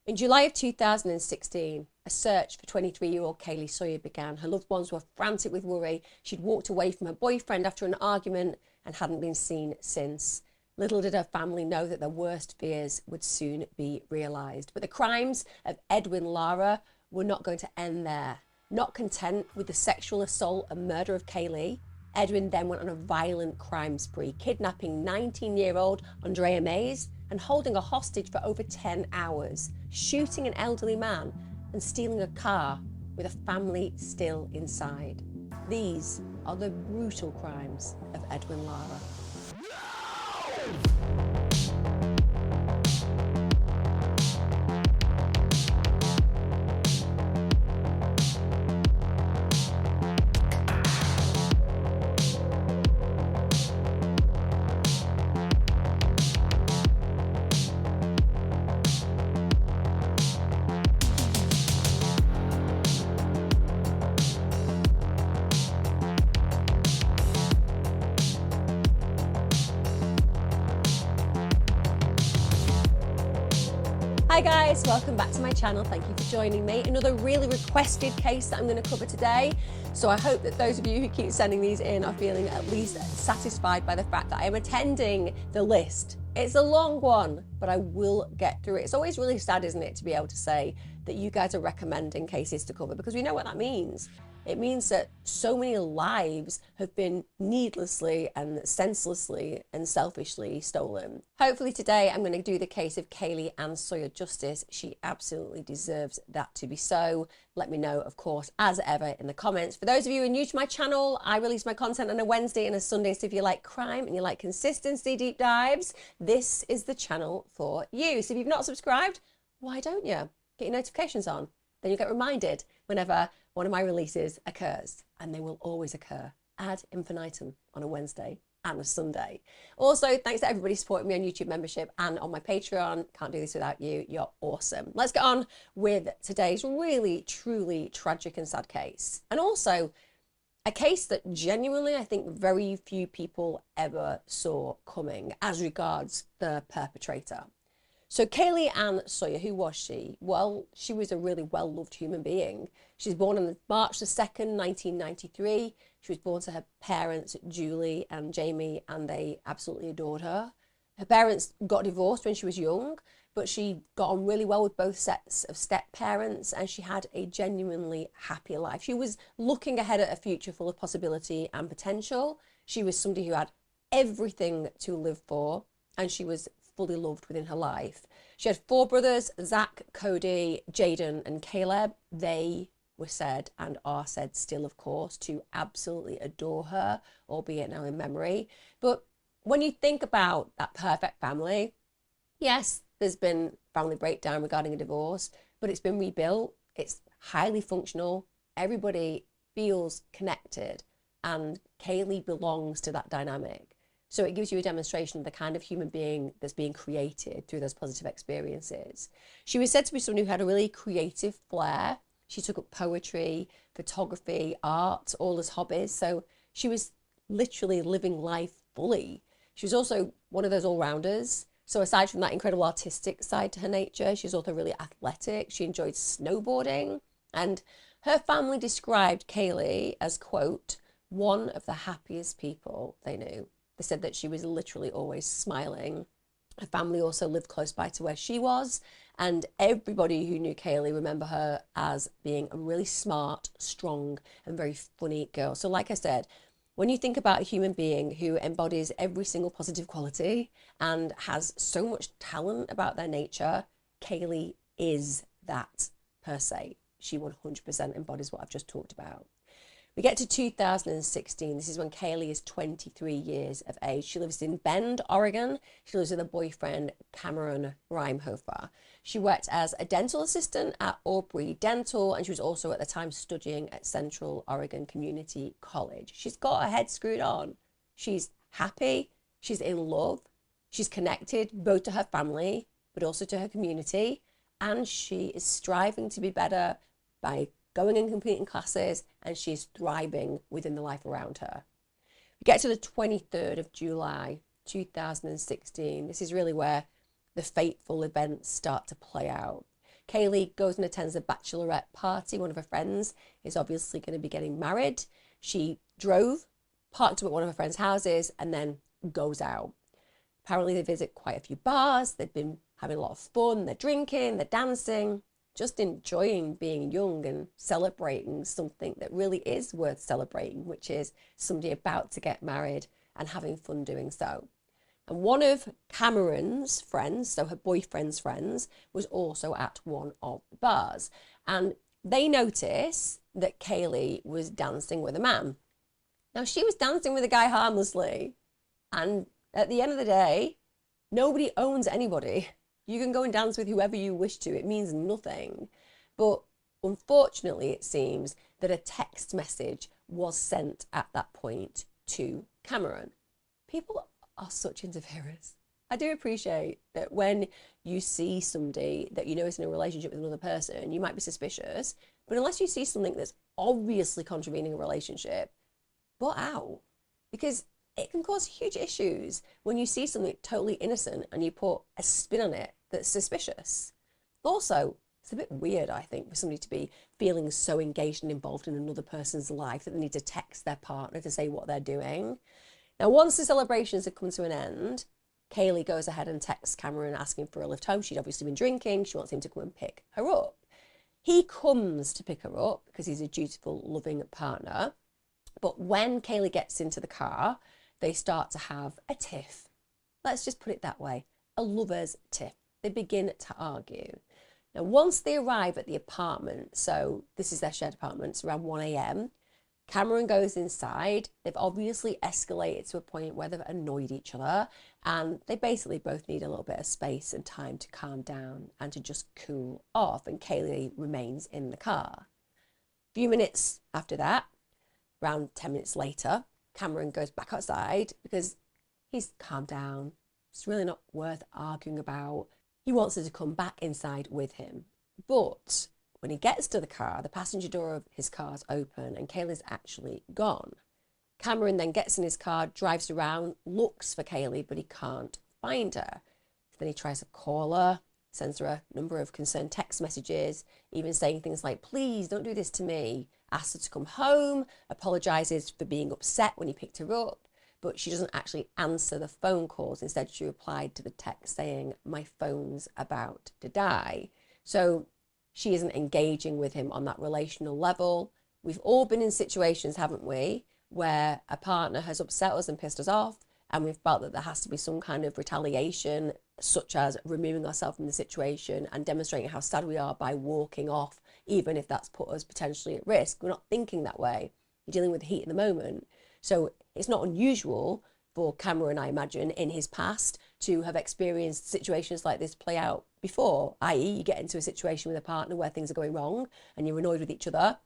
In July of 2016, a search for 23-year-old Kaye Sawyer began. Her loved ones were frantic with worry. She'd walked away from her boyfriend after an argument and hadn't been seen since. Little did her family know that their worst fears would soon be realised. But the crimes of Edwin Lara were not going to end there. Not content with the sexual assault and murder of Kaye, Edwin then went on a violent crime spree, kidnapping 19-year-old Andrea and holding a hostage for over 10 hours, shooting an elderly man and stealing a car with a family still inside. These are the brutal crimes of Edwin Lara. Hi guys, welcome back to my channel. Thank you for joining me. Another really requested case that I'm going to cover today. So I hope that those of you who keep sending these in are feeling at least satisfied by the fact that I am attending the list. It's a long one, but I will get through it. It's always really sad, isn't it, to be able to say that you guys are recommending cases to cover, because we know what that means. It means that so many lives have been needlessly and senselessly and selfishly stolen. Hopefully today I'm going to do the case of Kaye Sawyer justice. She absolutely deserves that to be so. Let me know, of course, as ever in the comments. For those of you who are new to my channel, I release my content on a Wednesday and a Sunday. So if you like crime and you like consistency deep dives, this is the channel for you. So if you've not subscribed, why don't you? Get your notifications on. Then you'll get reminded whenever one of my releases occurs, and they will always occur ad infinitum on a Wednesday and a Sunday. Also, thanks to everybody supporting me on YouTube membership and on my Patreon. Can't do this without you. You're awesome. Let's get on with today's really, truly tragic and sad case. And also a case that genuinely I think very few people ever saw coming as regards the perpetrator. So Kaye Sawyer, who was she? Well, she was a really well-loved human being. She was born on March the 2nd, 1993. She was born to her parents, Julie and Jamie, and they absolutely adored her. Her parents got divorced when she was young, but she got on really well with both sets of step-parents, and she had a genuinely happy life. She was looking ahead at a future full of possibility and potential. She was somebody who had everything to live for, and she was fully loved within her life. She had 4 brothers, Zach, Cody, Jaden and Caleb. They were said, and are said still, of course, to absolutely adore her, albeit now in memory. But when you think about that perfect family, yes, there's been family breakdown regarding a divorce, but it's been rebuilt. It's highly functional. Everybody feels connected, and Kaye belongs to that dynamic. So it gives you a demonstration of the kind of human being that's being created through those positive experiences. She was said to be someone who had a really creative flair. She took up poetry, photography, art, all as hobbies. So she was literally living life fully. She was also one of those all-rounders. So aside from that incredible artistic side to her nature, she's also really athletic. She enjoyed snowboarding. And her family described Kaye as, quote, one of the happiest people they knew. They said that she was literally always smiling. Her family also lived close by to where she was, and everybody who knew Kaye remember her as being a really smart, strong, and very funny girl. So like I said, when you think about a human being who embodies every single positive quality and has so much talent about their nature, Kaye is that per se. She 100% embodies what I've just talked about. We get to 2016. This is when Kaye is 23 years of age. She lives in Bend, Oregon. She lives with her boyfriend, Cameron Reimhofer. She worked as a dental assistant at Aubrey Dental, and she was also at the time studying at Central Oregon Community College. She's got her head screwed on. She's happy. She's in love. She's connected both to her family, but also to her community. And she is striving to be better by going and competing classes, and she's thriving within the life around her. We get to the 23rd of July, 2016. This is really where the fateful events start to play out. Kaylee goes and attends a bachelorette party. One of her friends is obviously going to be getting married. She drove, parked up at one of her friends' houses, and then goes out. Apparently they visit quite a few bars. They've been having a lot of fun. They're drinking, they're dancing, just enjoying being young and celebrating something that really is worth celebrating, which is somebody about to get married and having fun doing so. And one of Cameron's friends, so her boyfriend's friends, was also at one of the bars. And they notice that Kaylee was dancing with a man. Now, she was dancing with a guy harmlessly. And at the end of the day, nobody owns anybody. You can go and dance with whoever you wish to. It means nothing. But unfortunately, it seems that a text message was sent at that point to Cameron. People are such interferers. I do appreciate that when you see somebody that you know is in a relationship with another person, you might be suspicious, but unless you see something that's obviously contravening a relationship, butt out. Because it can cause huge issues when you see something totally innocent and you put a spin on it that's suspicious. Also, it's a bit weird, I think, for somebody to be feeling so engaged and involved in another person's life that they need to text their partner to say what they're doing. Now, once the celebrations have come to an end, Kaylee goes ahead and texts Cameron asking for a lift home. She'd obviously been drinking. She wants him to come and pick her up. He comes to pick her up because he's a dutiful, loving partner. But when Kaylee gets into the car, they start to have a tiff. Let's just put it that way, a lover's tiff. They begin to argue. Now, once they arrive at the apartment, so this is their shared apartment, it's around 1 a.m., Cameron goes inside. They've obviously escalated to a point where they've annoyed each other, and they basically both need a little bit of space and time to calm down and to just cool off, and Kaylee remains in the car. A few minutes after that, around 10 minutes later, Cameron goes back outside because he's calmed down. It's really not worth arguing about. He wants her to come back inside with him. But when he gets to the car, the passenger door of his car is open and Kaylee's actually gone. Cameron then gets in his car, drives around, looks for Kaylee, but he can't find her. Then he tries to call her, sends her a number of concerned text messages, even saying things like, please don't do this to me, asks her to come home, apologises for being upset when he picked her up, but she doesn't actually answer the phone calls. Instead, she replied to the text saying, my phone's about to die. So she isn't engaging with him on that relational level. We've all been in situations, haven't we, where a partner has upset us and pissed us off, and we've felt that there has to be some kind of retaliation, such as removing ourselves from the situation and demonstrating how sad we are by walking off, even if that's put us potentially at risk. We're not thinking that way. You're dealing with the heat in the moment. So it's not unusual for Cameron, I imagine, in his past to have experienced situations like this play out before, i.e. you get into a situation with a partner where things are going wrong and you're annoyed with each other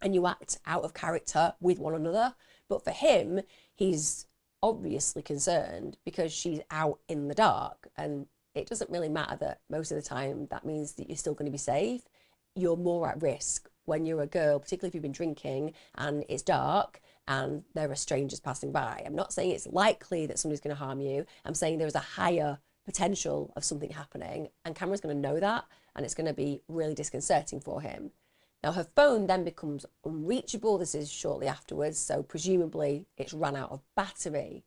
and you act out of character with one another. But for him, he's obviously concerned because she's out in the dark, and it doesn't really matter that most of the time that means that you're still going to be safe. You're more at risk when you're a girl, particularly if you've been drinking and it's dark and there are strangers passing by. I'm not saying it's likely that somebody's going to harm you. I'm saying there is a higher potential of something happening, and Cameron's going to know that, and it's going to be really disconcerting for him. Now, her phone then becomes unreachable. This is shortly afterwards, so presumably it's run out of battery.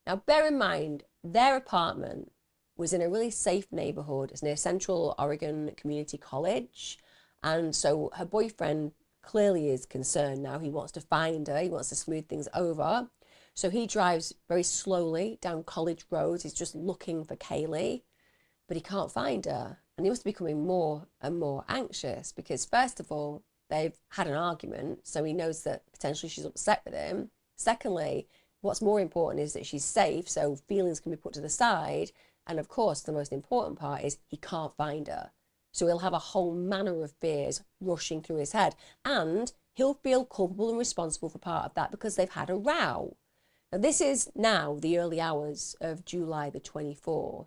Now, bear in mind, their apartment was in a really safe neighborhood. It's near Central Oregon Community College, and so her boyfriend clearly is concerned now. He wants to find her. He wants to smooth things over. So he drives very slowly down College Road. He's just looking for Kaylee, but he can't find her. And he must be becoming more and more anxious because, first of all, they've had an argument, so he knows that potentially she's upset with him. Secondly, what's more important is that she's safe, so feelings can be put to the side. And of course, the most important part is he can't find her. So he'll have a whole manner of fears rushing through his head, and he'll feel culpable and responsible for part of that because they've had a row. Now, this is now the early hours of July the 24th.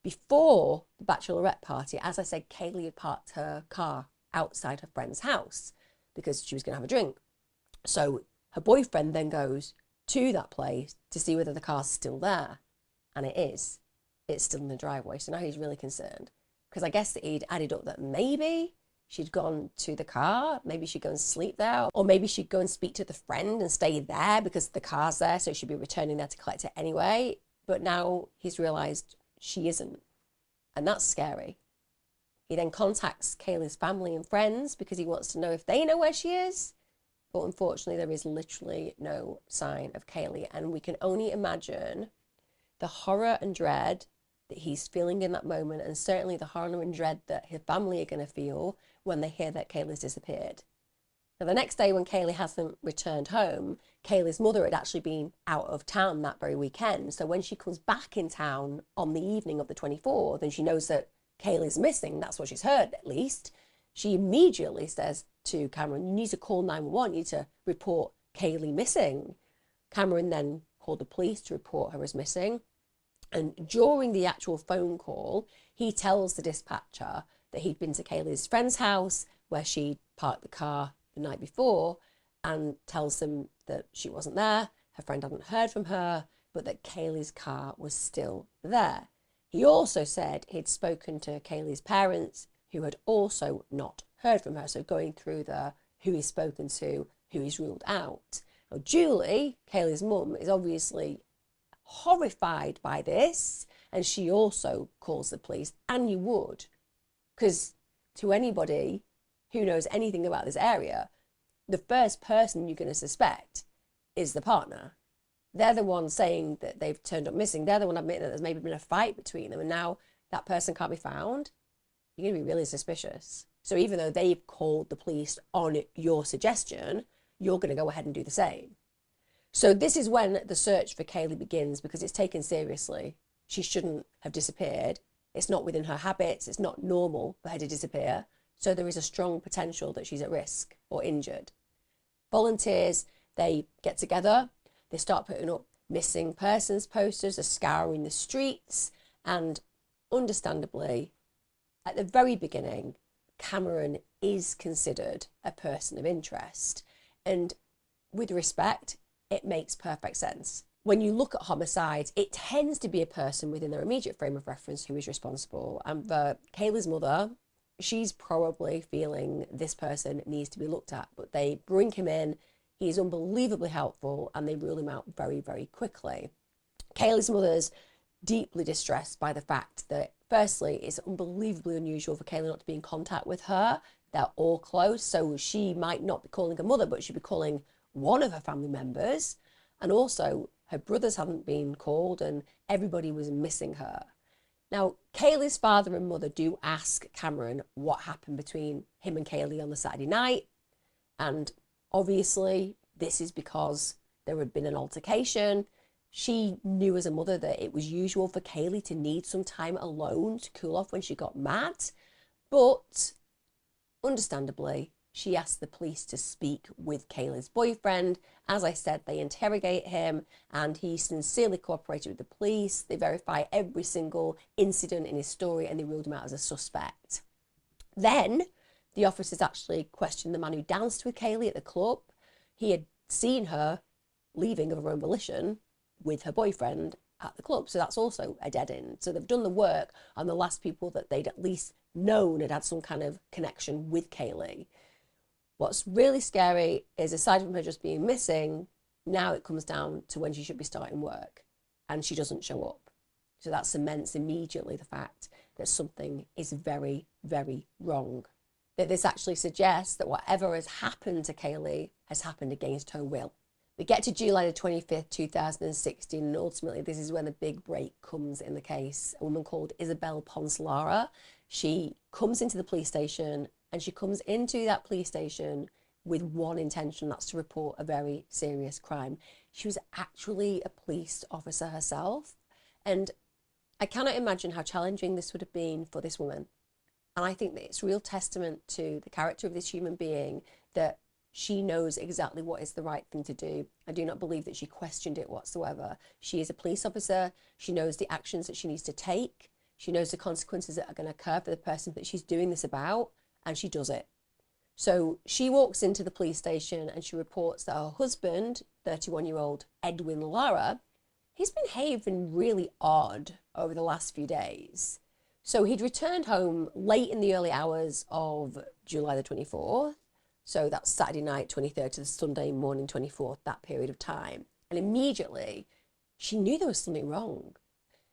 Before the bachelorette party, as I said, Kaylee had parked her car outside her friend's house because she was going to have a drink. So her boyfriend then goes to that place to see whether the car's still there. And it is. It's still in the driveway. So now he's really concerned. because I guess he'd added up that maybe she'd gone to the car, maybe she'd go and sleep there, or maybe she'd go and speak to the friend and stay there because the car's there, so she'd be returning there to collect it anyway. But now he's realised she isn't, and that's scary. He then contacts Kaylee's family and friends because he wants to know if they know where she is. But unfortunately, there is literally no sign of Kaye, and we can only imagine the horror and dread that he's feeling in that moment, and certainly the horror and dread that his family are going to feel when they hear that Kaylee's disappeared. Now, the next day when Kaye hasn't returned home, Kaylee's mother had actually been out of town that very weekend. So when she comes back in town on the evening of the 24th, and she knows that Kaylee's missing, that's what she's heard at least, she immediately says to Cameron, you need to call 911, you need to report Kaye missing. Cameron then called the police to report her as missing. And during the actual phone call, he tells the dispatcher that he'd been to Kaylee's friend's house where she parked the car the night before, and tells them that she wasn't there, her friend hadn't heard from her, but that Kaylee's car was still there. He also said he'd spoken to Kaylee's parents, who had also not heard from her. So going through the who he's spoken to, who he's ruled out. Now, Julie, Kaylee's mum, is obviously horrified by this, and she also calls the police, and you would, because to anybody who knows anything about this area, the first person you're going to suspect is the partner. They're the one saying that they've turned up missing. They're the one admitting that there's maybe been a fight between them, and now that person can't be found. You're going to be really suspicious. So even though they've called the police on your suggestion, you're going to go ahead and do the same. So this is when the search for Kaye begins, because it's taken seriously. She shouldn't have disappeared. It's not within her habits. It's not normal for her to disappear. So there is a strong potential that she's at risk or injured. Volunteers, they get together. They start putting up missing persons posters. They're scouring the streets. And understandably, at the very beginning, Cameron is considered a person of interest. And with respect, it makes perfect sense. When you look at homicides, it tends to be a person within their immediate frame of reference who is responsible. And for Kaylee's mother, she's probably feeling this person needs to be looked at, but they bring him in. He's unbelievably helpful, and they rule him out very, very quickly. Kaylee's mother's deeply distressed by the fact that, firstly, it's unbelievably unusual for Kaye not to be in contact with her. They're all close, so she might not be calling her mother, but she'd be calling one of her family members. And also, her brothers hadn't been called, and everybody was missing her. Now, Kaylee's father and mother do ask Cameron what happened between him and Kaye on the Saturday night. And obviously, this is because there had been an altercation. She knew as a mother that it was usual for Kaye to need some time alone to cool off when she got mad. But understandably, she asked the police to speak with Kaylee's boyfriend. As I said, they interrogate him, and he sincerely cooperated with the police. They verify every single incident in his story, and they ruled him out as a suspect. Then the officers actually questioned the man who danced with Kaye at the club. He had seen her leaving of her own volition with her boyfriend at the club. So that's also a dead end. So they've done the work on the last people that they'd at least known had some kind of connection with Kaye. What's really scary is, aside from her just being missing, now it comes down to when she should be starting work, and she doesn't show up. So that cements immediately the fact that something is very, very wrong. That this actually suggests that whatever has happened to Kaye has happened against her will. We get to July the 25th, 2016, and ultimately this is when the big break comes in the case. A woman called Edwin Lara. She comes into the police station, and she comes into that police station with one intention, that's to report a very serious crime. She was actually a police officer herself, and I cannot imagine how challenging this would have been for this woman. And I think that it's a real testament to the character of this human being that she knows exactly what is the right thing to do. I do not believe that she questioned it whatsoever. She is a police officer. She knows the actions that she needs to take. She knows the consequences that are going to occur for the person that she's doing this about, and she does it. So she walks into the police station and she reports that her husband, 31-year-old Edwin Lara, he's been behaving really odd over the last few days. So he'd returned home late in the early hours of July the 24th. So that's Saturday night, 23rd, to the Sunday morning, 24th, that period of time. And immediately, she knew there was something wrong.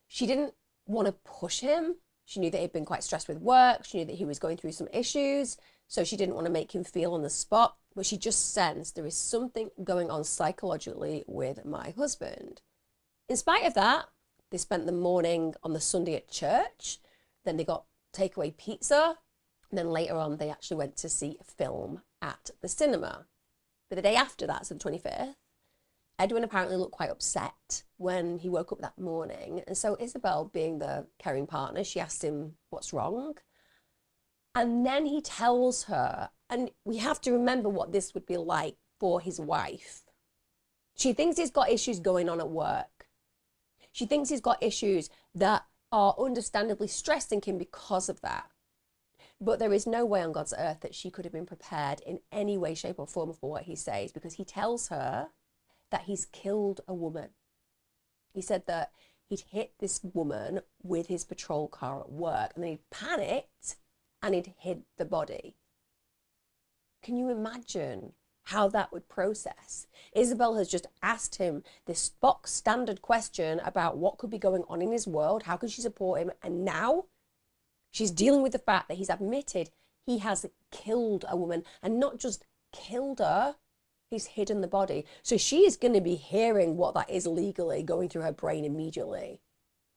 She didn't want to push him. She knew that he'd been quite stressed with work. She knew that he was going through some issues. So she didn't want to make him feel on the spot. But she just sensed there is something going on psychologically with my husband. In spite of that, they spent the morning on the Sunday at church. Then they got takeaway pizza. And then later on, they actually went to see a film at the cinema. But the day after that, so the 25th, Edwin apparently looked quite upset when he woke up that morning. And so Isabel, being the caring partner, she asked him what's wrong. And then he tells her, and we have to remember what this would be like for his wife. She thinks he's got issues going on at work. She thinks he's got issues that are understandably stressing him because of that. But there is no way on God's earth that she could have been prepared in any way, shape or form for what he says, because he tells her that he's killed a woman. He said that he'd hit this woman with his patrol car at work, and then he'd panicked and he'd hid the body. Can you imagine how that would process? Isabel has just asked him this box standard question about what could be going on in his world, how could she support him, and now she's dealing with the fact that he's admitted he has killed a woman, and not just killed her, he's hidden the body. So she is going to be hearing what that is legally going through her brain immediately.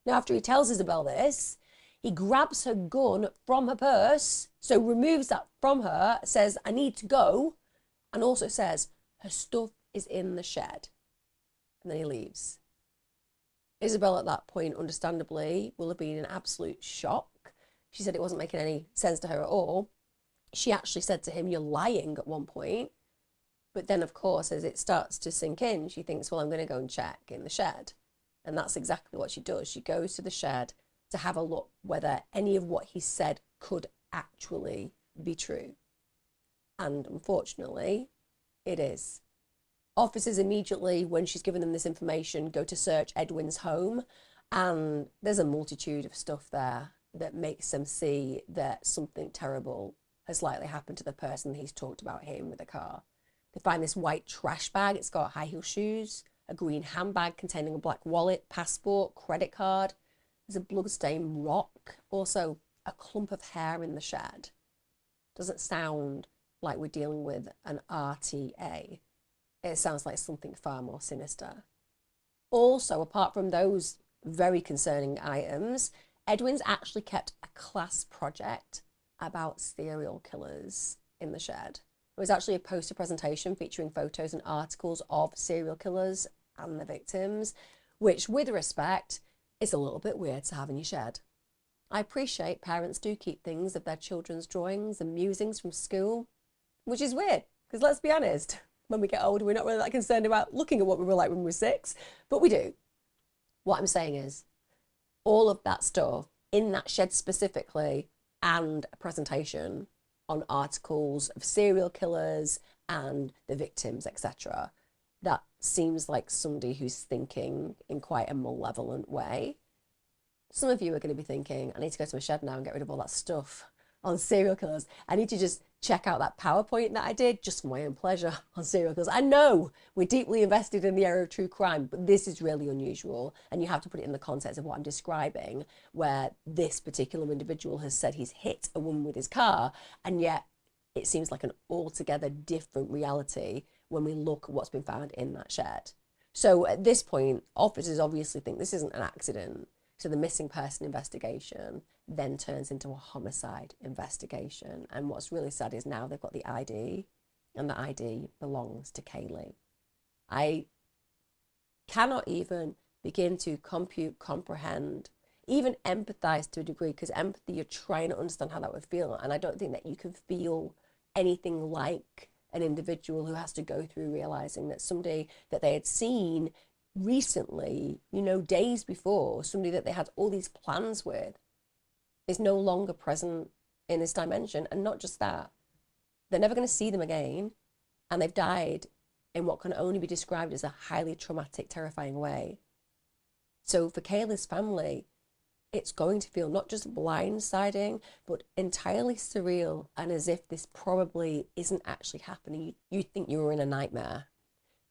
Now, after he tells Isabel this, he grabs her gun from her purse, so removes that from her, says, I need to go, and also says, her stuff is in the shed. And then he leaves. Isabel at that point, understandably, will have been in absolute shock. She said it wasn't making any sense to her at all. She actually said to him, you're lying at one point. But then, of course, as it starts to sink in, she thinks, well, I'm going to go and check in the shed. And that's exactly what she does. She goes to the shed to have a look whether any of what he said could actually be true. And unfortunately, it is. Officers immediately, when she's given them this information, go to search Edwin's home. And there's a multitude of stuff there that makes them see that something terrible has likely happened to the person he's talked about hitting with a car. They find this white trash bag. It's got high heel shoes, a green handbag containing a black wallet, passport, credit card. There's a bloodstained rock, also a clump of hair in the shed. Doesn't sound like we're dealing with an RTA. It sounds like something far more sinister. Also, apart from those very concerning items, Edwin's actually kept a class project about serial killers in the shed. It was actually a poster presentation featuring photos and articles of serial killers and the victims, which, with respect, is a little bit weird to have in your shed. I appreciate parents do keep things of their children's drawings and musings from school, which is weird, because let's be honest, when we get older, we're not really that concerned about looking at what we were like when we were 6, but we do. What I'm saying is, all of that stuff in that shed specifically, and a presentation on articles of serial killers and the victims, etc. That seems like somebody who's thinking in quite a malevolent way. Some of you are going to be thinking, I need to go to my shed now and get rid of all that stuff on serial killers. I need to just check out that PowerPoint that I did just for my own pleasure on serial killers. I know we're deeply invested in the area of true crime, but this is really unusual. And you have to put it in the context of what I'm describing, where this particular individual has said he's hit a woman with his car, and yet it seems like an altogether different reality when we look at what's been found in that shed. So at this point, officers obviously think this isn't an accident. So the missing person investigation then turns into a homicide investigation. And what's really sad is now they've got the ID, and the ID belongs to Kaye. I cannot even begin to comprehend, even empathize to a degree, because empathy, you're trying to understand how that would feel. And I don't think that you can feel anything like an individual who has to go through realizing that somebody that they had seen recently, days before, somebody that they had all these plans with, is no longer present in this dimension. And not just that, they're never going to see them again, and they've died in what can only be described as a highly traumatic, terrifying way. So for Kayla's family, it's going to feel not just blindsiding, but entirely surreal, and as if this probably isn't actually happening. You'd think you were in a nightmare.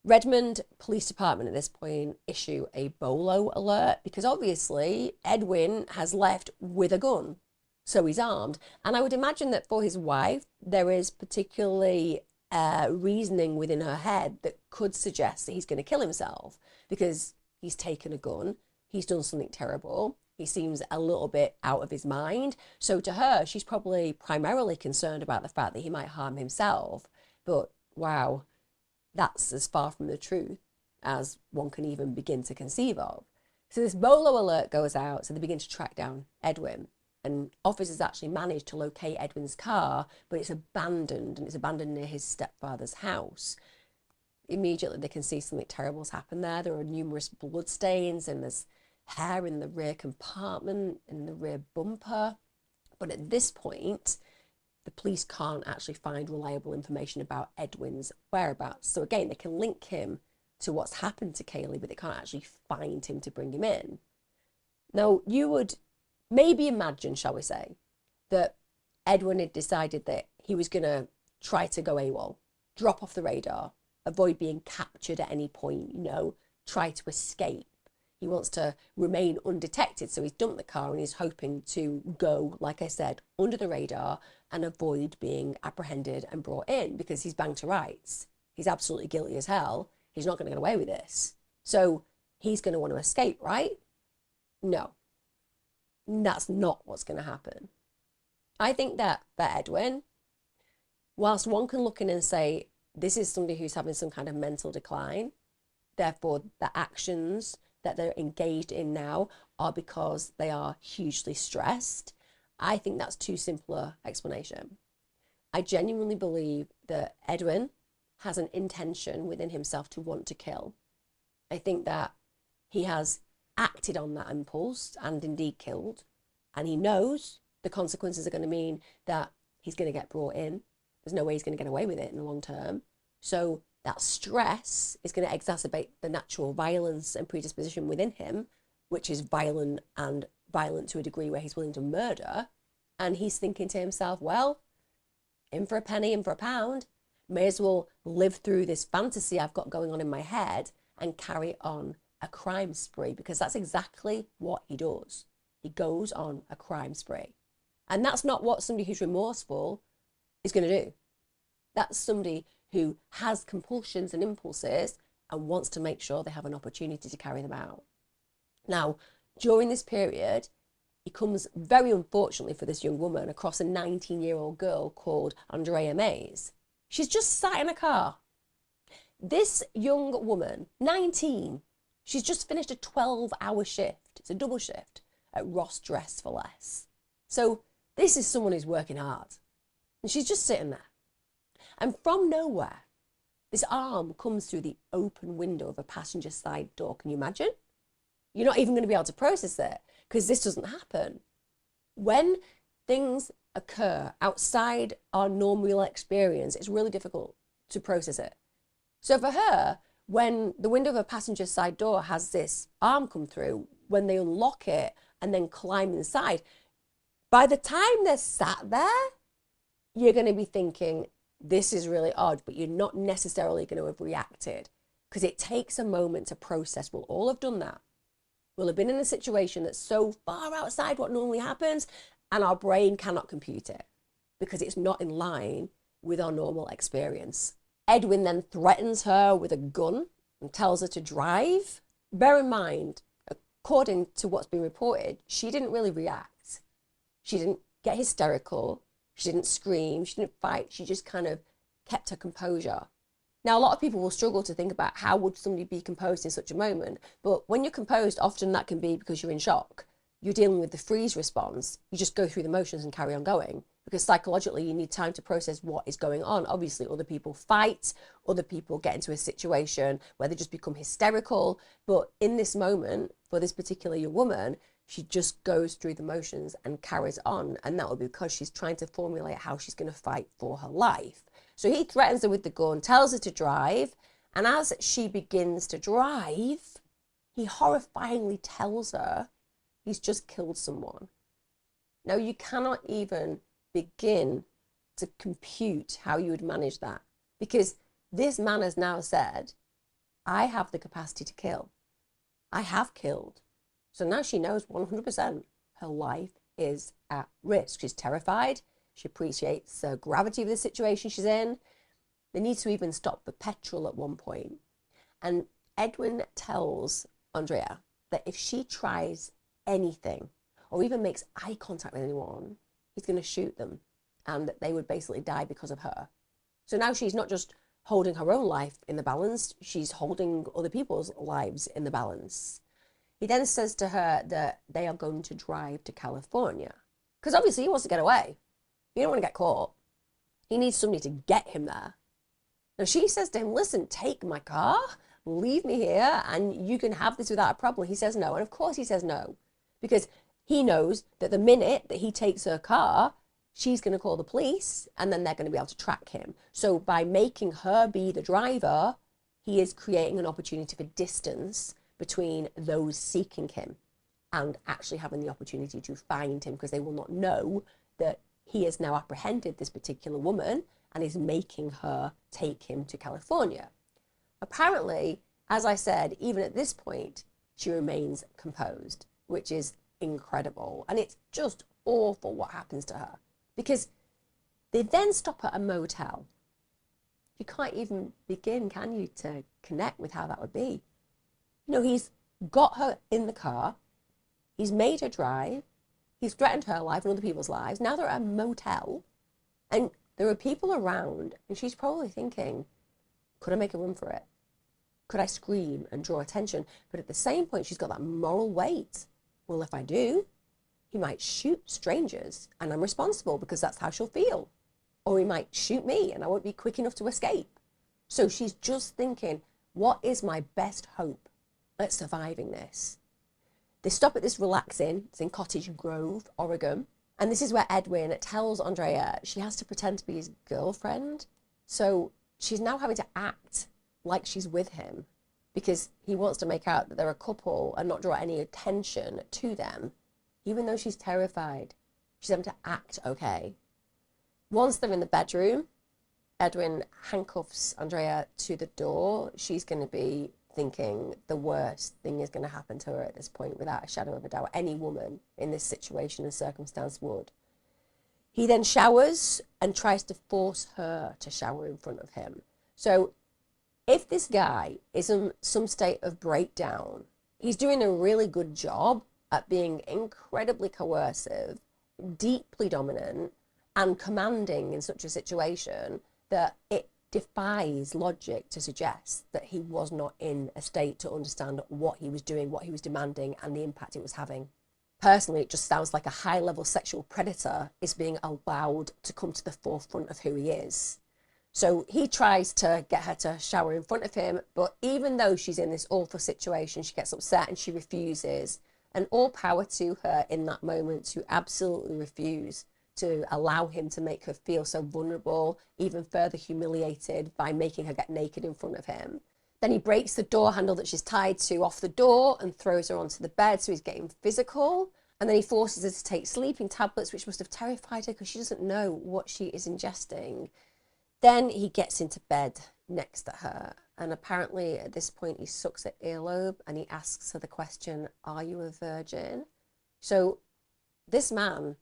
Redmond Police Department at this point issue a bolo alert because obviously Edwin has left with a gun, so he's armed. And I would imagine that for his wife, there is particularly reasoning within her head that could suggest that he's going to kill himself because he's taken a gun, he's done something terrible, he seems a little bit out of his mind. So to her, she's probably primarily concerned about the fact that he might harm himself. But wow, that's as far from the truth as one can even begin to conceive of. So this bolo alert goes out, so they begin to track down Edwin. And officers actually manage to locate Edwin's car, but it's abandoned, and it's abandoned near his stepfather's house. Immediately they can see something terrible has happened there. There are numerous blood stains, and there's hair in the rear compartment, in the rear bumper. But at this point, the police can't actually find reliable information about Edwin's whereabouts. So again, they can link him to what's happened to Kaye, but they can't actually find him to bring him in. Now, you would maybe imagine, shall we say, that Edwin had decided that he was going to try to go AWOL, drop off the radar, avoid being captured at any point, try to escape. He wants to remain undetected, so he's dumped the car and he's hoping to go, like I said, under the radar and avoid being apprehended and brought in because he's banged to rights. He's absolutely guilty as hell. He's not going to get away with this. So he's going to want to escape, right? No. That's not what's going to happen. I think that for Edwin, whilst one can look in and say, this is somebody who's having some kind of mental decline, therefore the actions that they're engaged in now are because they are hugely stressed, I think that's too simple an explanation. I genuinely believe that Edwin has an intention within himself to want to kill. I think that he has acted on that impulse and indeed killed, and he knows the consequences are going to mean that he's going to get brought in. There's no way he's going to get away with it in the long term. So that stress is going to exacerbate the natural violence and predisposition within him, which is violent to a degree where he's willing to murder. And he's thinking to himself, well, in for a penny, in for a pound, may as well live through this fantasy I've got going on in my head and carry on a crime spree, because that's exactly what he does. He goes on a crime spree. And that's not what somebody who's remorseful is going to do. That's somebody who has compulsions and impulses and wants to make sure they have an opportunity to carry them out. Now, during this period, he comes, very unfortunately for this young woman, across a 19-year-old girl called Andrea Mays. She's just sat in a car. This young woman, 19, she's just finished a 12-hour shift. It's a double shift at Ross Dress for Less. So this is someone who's working hard. And she's just sitting there. And from nowhere, this arm comes through the open window of a passenger side door. Can you imagine? You're not even going to be able to process it because this doesn't happen. When things occur outside our normal experience, it's really difficult to process it. So for her, when the window of a passenger side door has this arm come through, when they unlock it and then climb inside, by the time they're sat there, you're going to be thinking, this is really odd, but you're not necessarily going to have reacted because it takes a moment to process. We'll all have done that. We'll have been in a situation that's so far outside what normally happens and our brain cannot compute it because it's not in line with our normal experience. Edwin then threatens her with a gun and tells her to drive. Bear in mind, according to what's been reported, she didn't really react. She didn't get hysterical. She didn't scream, she didn't fight, she just kind of kept her composure. Now, a lot of people will struggle to think about how would somebody be composed in such a moment, but when you're composed, often that can be because you're in shock. You're dealing with the freeze response. You just go through the motions and carry on going because psychologically you need time to process what is going on. Obviously, other people fight, other people get into a situation where they just become hysterical, but in this moment, for this particular young woman, she just goes through the motions and carries on. And that will be because she's trying to formulate how she's going to fight for her life. So he threatens her with the gun, tells her to drive. And as she begins to drive, he horrifyingly tells her He's just killed someone. Now, you cannot even begin to compute how you would manage that, because this man has now said, I have the capacity to kill. I have killed. So now she knows 100% her life is at risk. She's terrified. She appreciates the gravity of the situation she's in. They need to even stop the petrol at one point. And Edwin tells Andrea that if she tries anything or even makes eye contact with anyone, he's going to shoot them, and that they would basically die because of her. So now she's not just holding her own life in the balance, she's holding other people's lives in the balance. He then says to her that they are going to drive to California, because obviously he wants to get away. He don't want to get caught. He needs somebody to get him there. Now she says to him, listen, take my car, leave me here, and you can have this without a problem. He says no, and of course he says no, because he knows that the minute that he takes her car, she's going to call the police, and then they're going to be able to track him. So by making her be the driver, he is creating an opportunity for distance between those seeking him and actually having the opportunity to find him, because they will not know that he has now apprehended this particular woman and is making her take him to California. Apparently, as I said, even at this point, she remains composed, which is incredible. And it's just awful what happens to her, because they then stop at a motel. You can't even begin, can you, to connect with how that would be. You know, he's got her in the car, he's made her drive, he's threatened her life and other people's lives. Now they're at a motel, and there are people around, and she's probably thinking, could I make a run for it? Could I scream and draw attention? But at the same point, she's got that moral weight. Well, if I do, he might shoot strangers, and I'm responsible because that's how she'll feel. Or he might shoot me, and I won't be quick enough to escape. So she's just thinking, what is my best hope at surviving this? They stop at this relax inn. It's in Cottage Grove, Oregon. And this is where Edwin tells Andrea she has to pretend to be his girlfriend. So she's now having to act like she's with him, because he wants to make out that they're a couple and not draw any attention to them. Even though she's terrified, she's having to act okay. Once they're in the bedroom, Edwin handcuffs Andrea to the door. She's going to be thinking the worst thing is going to happen to her at this point, without a shadow of a doubt. Any woman in this situation and circumstance would. He then showers and tries to force her to shower in front of him. So if this guy is in some state of breakdown, he's doing a really good job at being incredibly coercive, deeply dominant, and commanding in such a situation that it defies logic to suggest that he was not in a state to understand what he was doing, what he was demanding, and the impact it was having. Personally, it just sounds like a high-level sexual predator is being allowed to come to the forefront of who he is. So he tries to get her to shower in front of him, but even though she's in this awful situation, she gets upset and she refuses. And all power to her in that moment to absolutely refuse to allow him to make her feel so vulnerable, even further humiliated by making her get naked in front of him. Then he breaks the door handle that she's tied to off the door and throws her onto the bed, so he's getting physical. And then he forces her to take sleeping tablets, which must have terrified her because she doesn't know what she is ingesting. Then he gets into bed next to her, and apparently at this point he sucks her earlobe and he asks her the question, are you a virgin? So this man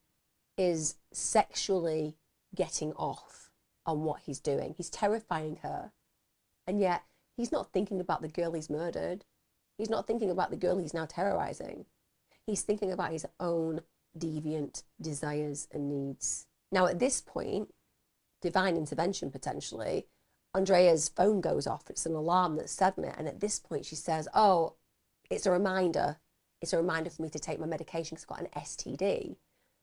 is sexually getting off on what he's doing. He's terrifying her, and yet he's not thinking about the girl he's murdered. He's not thinking about the girl he's now terrorizing. He's thinking about his own deviant desires and needs. Now at this point, divine intervention potentially, Andrea's phone goes off. It's an alarm that's setting it, and at this point she says, oh, it's a reminder. It's a reminder for me to take my medication because I've got an STD.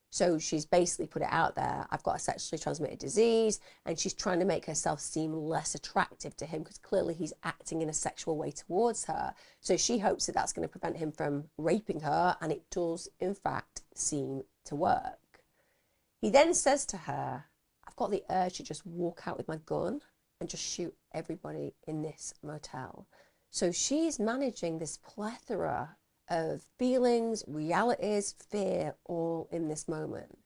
So she's basically put it out there, I've got a sexually transmitted disease, and she's trying to make herself seem less attractive to him because clearly he's acting in a sexual way towards her. So she hopes that that's going to prevent him from raping her, and it does, in fact, seem to work. He then says to her, I've got the urge to just walk out with my gun and just shoot everybody in this motel. So she's managing this plethora of feelings, realities, fear, all in this moment.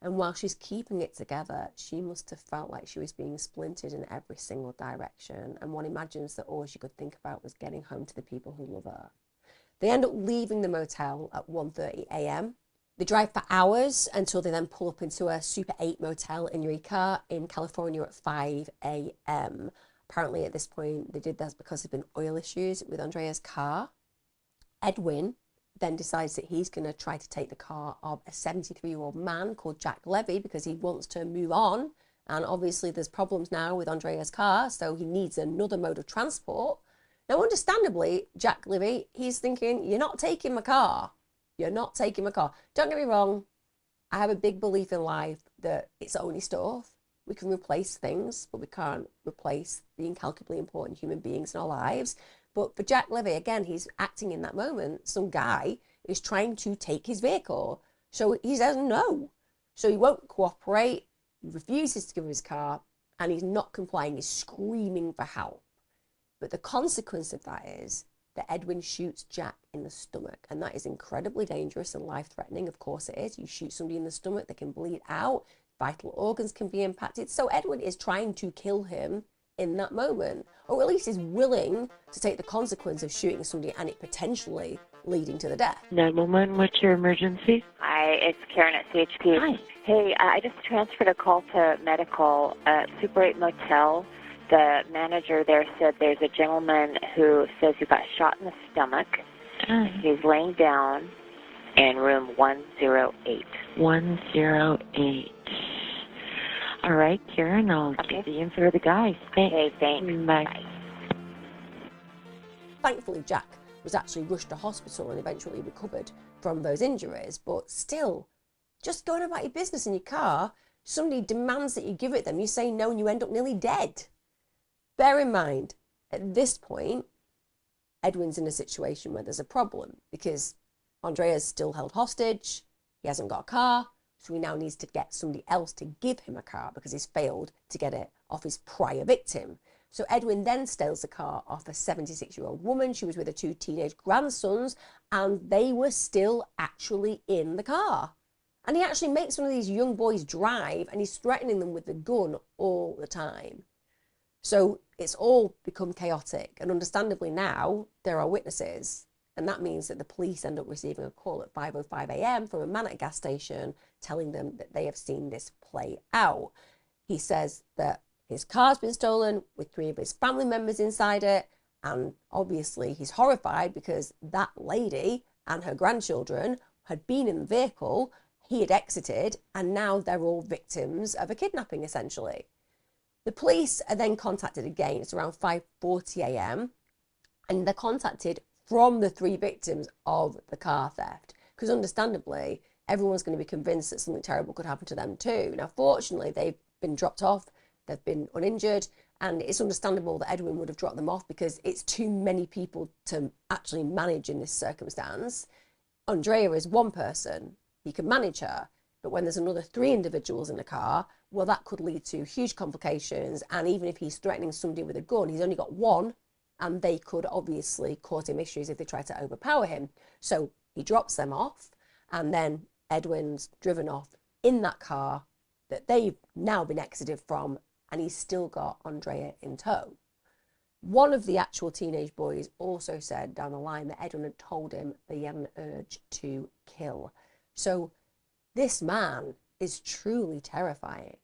And while she's keeping it together, she must have felt like she was being splintered in every single direction. And one imagines that all she could think about was getting home to the people who love her. They end up leaving the motel at 1:30 a.m. They drive for hours until they then pull up into a Super 8 motel in Eureka in California at 5 a.m. Apparently at this point, they did that because there'd been oil issues with Andrea's car. Edwin then decides that he's going to try to take the car of a 73-year-old man called Jack Levy because he wants to move on. And obviously there's problems now with Andrea's car, so he needs another mode of transport. Now, understandably, Jack Levy, he's thinking, you're not taking my car. You're not taking my car. Don't get me wrong. I have a big belief in life that it's only stuff. We can replace things, but we can't replace the incalculably important human beings in our lives. But for Jack Levy, again, he's acting in that moment. Some guy is trying to take his vehicle. So he says no. So he won't cooperate. He refuses to give him his car. And he's not complying. He's screaming for help. But the consequence of that is that Edwin shoots Jack in the stomach. And that is incredibly dangerous and life-threatening. Of course it is. You shoot somebody in the stomach, they can bleed out. Vital organs can be impacted. So Edwin is trying to kill him in that moment, or at least is willing to take the consequence of shooting somebody and it potentially leading to the death. 911, what's your emergency? Hi, it's Karen at CHP. Hi. Hey, I just transferred a call to medical at Super 8 Motel. The manager there said there's a gentleman who says he got shot in the stomach. He's laying down in room 108. 108. All right, Karen, I'll get the info of the guys. Okay, thanks. Bye. Thankfully, Jack was actually rushed to hospital and eventually recovered from those injuries. But still, just going about your business in your car, somebody demands that you give it them, you say no and you end up nearly dead. Bear in mind, at this point, Edwin's in a situation where there's a problem because Andrea's still held hostage, he hasn't got a car, so he now needs to get somebody else to give him a car because he's failed to get it off his prior victim. So Edwin then steals the car off a 76-year-old woman. She was with her 2 teenage grandsons, and they were still actually in the car. And he actually makes one of these young boys drive, and he's threatening them with the gun all the time. So it's all become chaotic, and understandably now there are witnesses. And that means that the police end up receiving a call at 5:05 a.m. from a man at a gas station telling them that they have seen this play out. He says that his car's been stolen with 3 of his family members inside it. And obviously he's horrified because that lady and her grandchildren had been in the vehicle, he had exited, and now they're all victims of a kidnapping, essentially. The police are then contacted again. It's around 5:40 a.m. and they're contacted from the 3 victims of the car theft, because understandably everyone's going to be convinced that something terrible could happen to them too. Now fortunately they've been dropped off, they've been uninjured, and it's understandable that Edwin would have dropped them off because it's too many people to actually manage in this circumstance. Andrea is one person, he can manage her, but when there's another 3 individuals in the car, well, that could lead to huge complications. And even if he's threatening somebody with a gun, he's only got 1, and they could obviously cause him issues if they try to overpower him. So he drops them off, and then Edwin's driven off in that car that they've now been exited from, and he's still got Andrea in tow. One of the actual teenage boys also said down the line that Edwin had told him that he had an urge to kill. So this man is truly terrifying.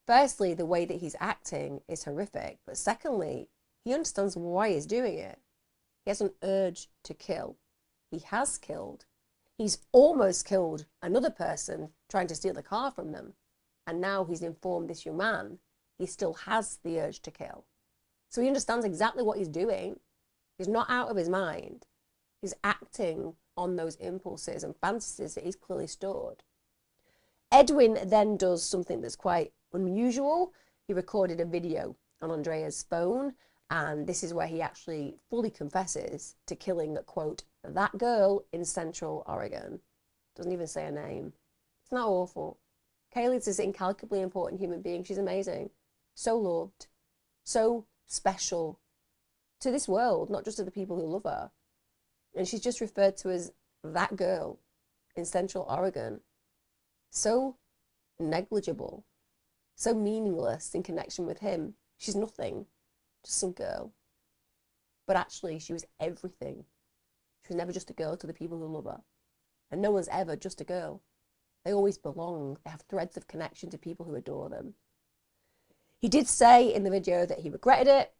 Firstly, the way that he's acting is horrific, but secondly, he understands why he's doing it. He has an urge to kill. He has killed. He's almost killed another person trying to steal the car from them. And now he's informed this young man he still has the urge to kill. So he understands exactly what he's doing. He's not out of his mind. He's acting on those impulses and fantasies that he's clearly stored. Edwin then does something that's quite unusual. He recorded a video on Andrea's phone, and this is where he actually fully confesses to killing, quote, that girl in Central Oregon. Doesn't even say her name. It's not awful. Kaylee's this incalculably important human being. She's amazing. So loved. So special to this world, not just to the people who love her. And she's just referred to as that girl in Central Oregon. So negligible, so meaningless in connection with him. She's nothing, just some girl. But actually, she was everything. She was never just a girl to the people who love her. And no one's ever just a girl. They always belong. They have threads of connection to people who adore them. He did say in the video that he regretted it,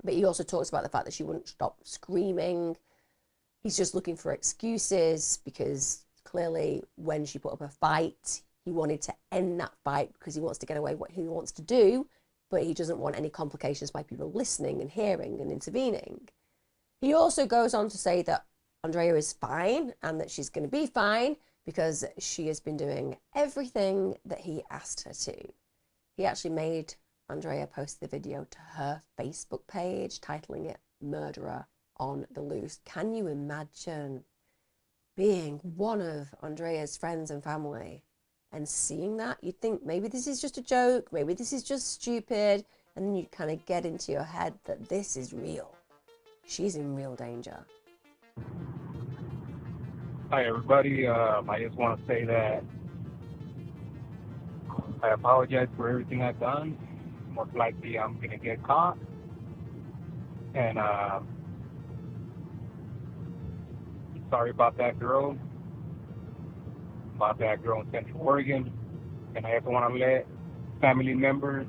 but he also talks about the fact that she wouldn't stop screaming. He's just looking for excuses because clearly when she put up a fight, he wanted to end that fight because he wants to get away what he wants to do, but he doesn't want any complications by people listening and hearing and intervening. He also goes on to say that Andrea is fine and that she's going to be fine because she has been doing everything that he asked her to. He actually made Andrea post the video to her Facebook page, titling it Murderer on the Loose. Can you imagine being one of Andrea's friends and family and seeing that? You'd think maybe this is just a joke, maybe this is just stupid, and then you'd kind of get into your head that this is real. She's in real danger. Hi, everybody. I just want to say that I apologize for everything I've done. Most likely I'm going to get caught. And sorry about that girl. In Central Oregon. And I also want to let family members,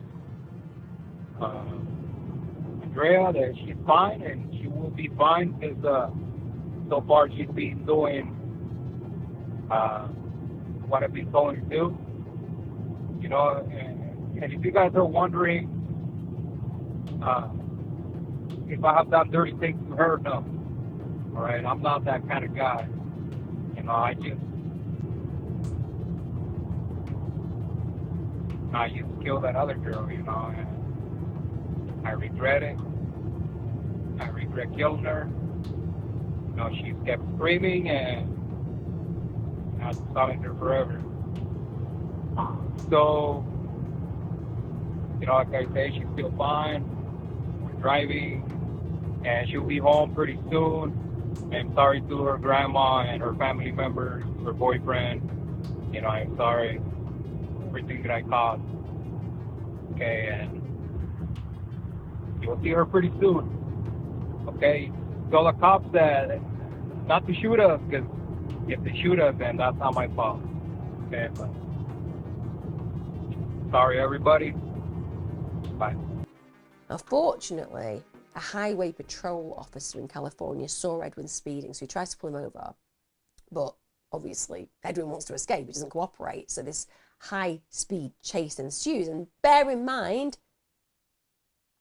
Andrea, that she's fine and she will be fine because so far she's been doing what I've been told to do. You know, and if you guys are wondering if I have done dirty things to her, no. All right, I'm not that kind of guy. You know, I just killed that other girl, you know, and I regret it. I regret killing her. You know, she kept screaming and I was stalking her forever. So, you know, like I say, she's still fine. We're driving and she'll be home pretty soon. I'm sorry to her grandma and her family members, her boyfriend. You know, I'm sorry for everything that I caused. Okay, and you'll see her pretty soon. Okay, tell the cops that not to shoot us, because if they shoot us, then that's not my fault. Okay, but sorry, everybody. Bye. Unfortunately, a highway patrol officer in California saw Edwin speeding, so he tries to pull him over. But obviously, Edwin wants to escape. He doesn't cooperate. So this high-speed chase ensues. And bear in mind,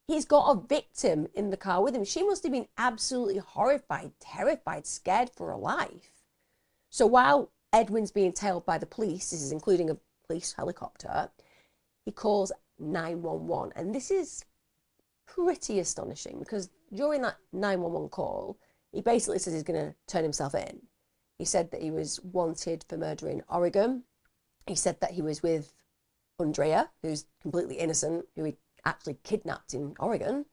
he's got a victim in the car with him. She must have been absolutely horrified, terrified, scared for her life. So while Edwin's being tailed by the police, this is including a police helicopter, he calls 911. And this is pretty astonishing because during that 911 call, he basically says he's going to turn himself in. He said that he was wanted for murder in Oregon. He said that he was with Andrea, who's completely innocent, who he actually kidnapped in Oregon.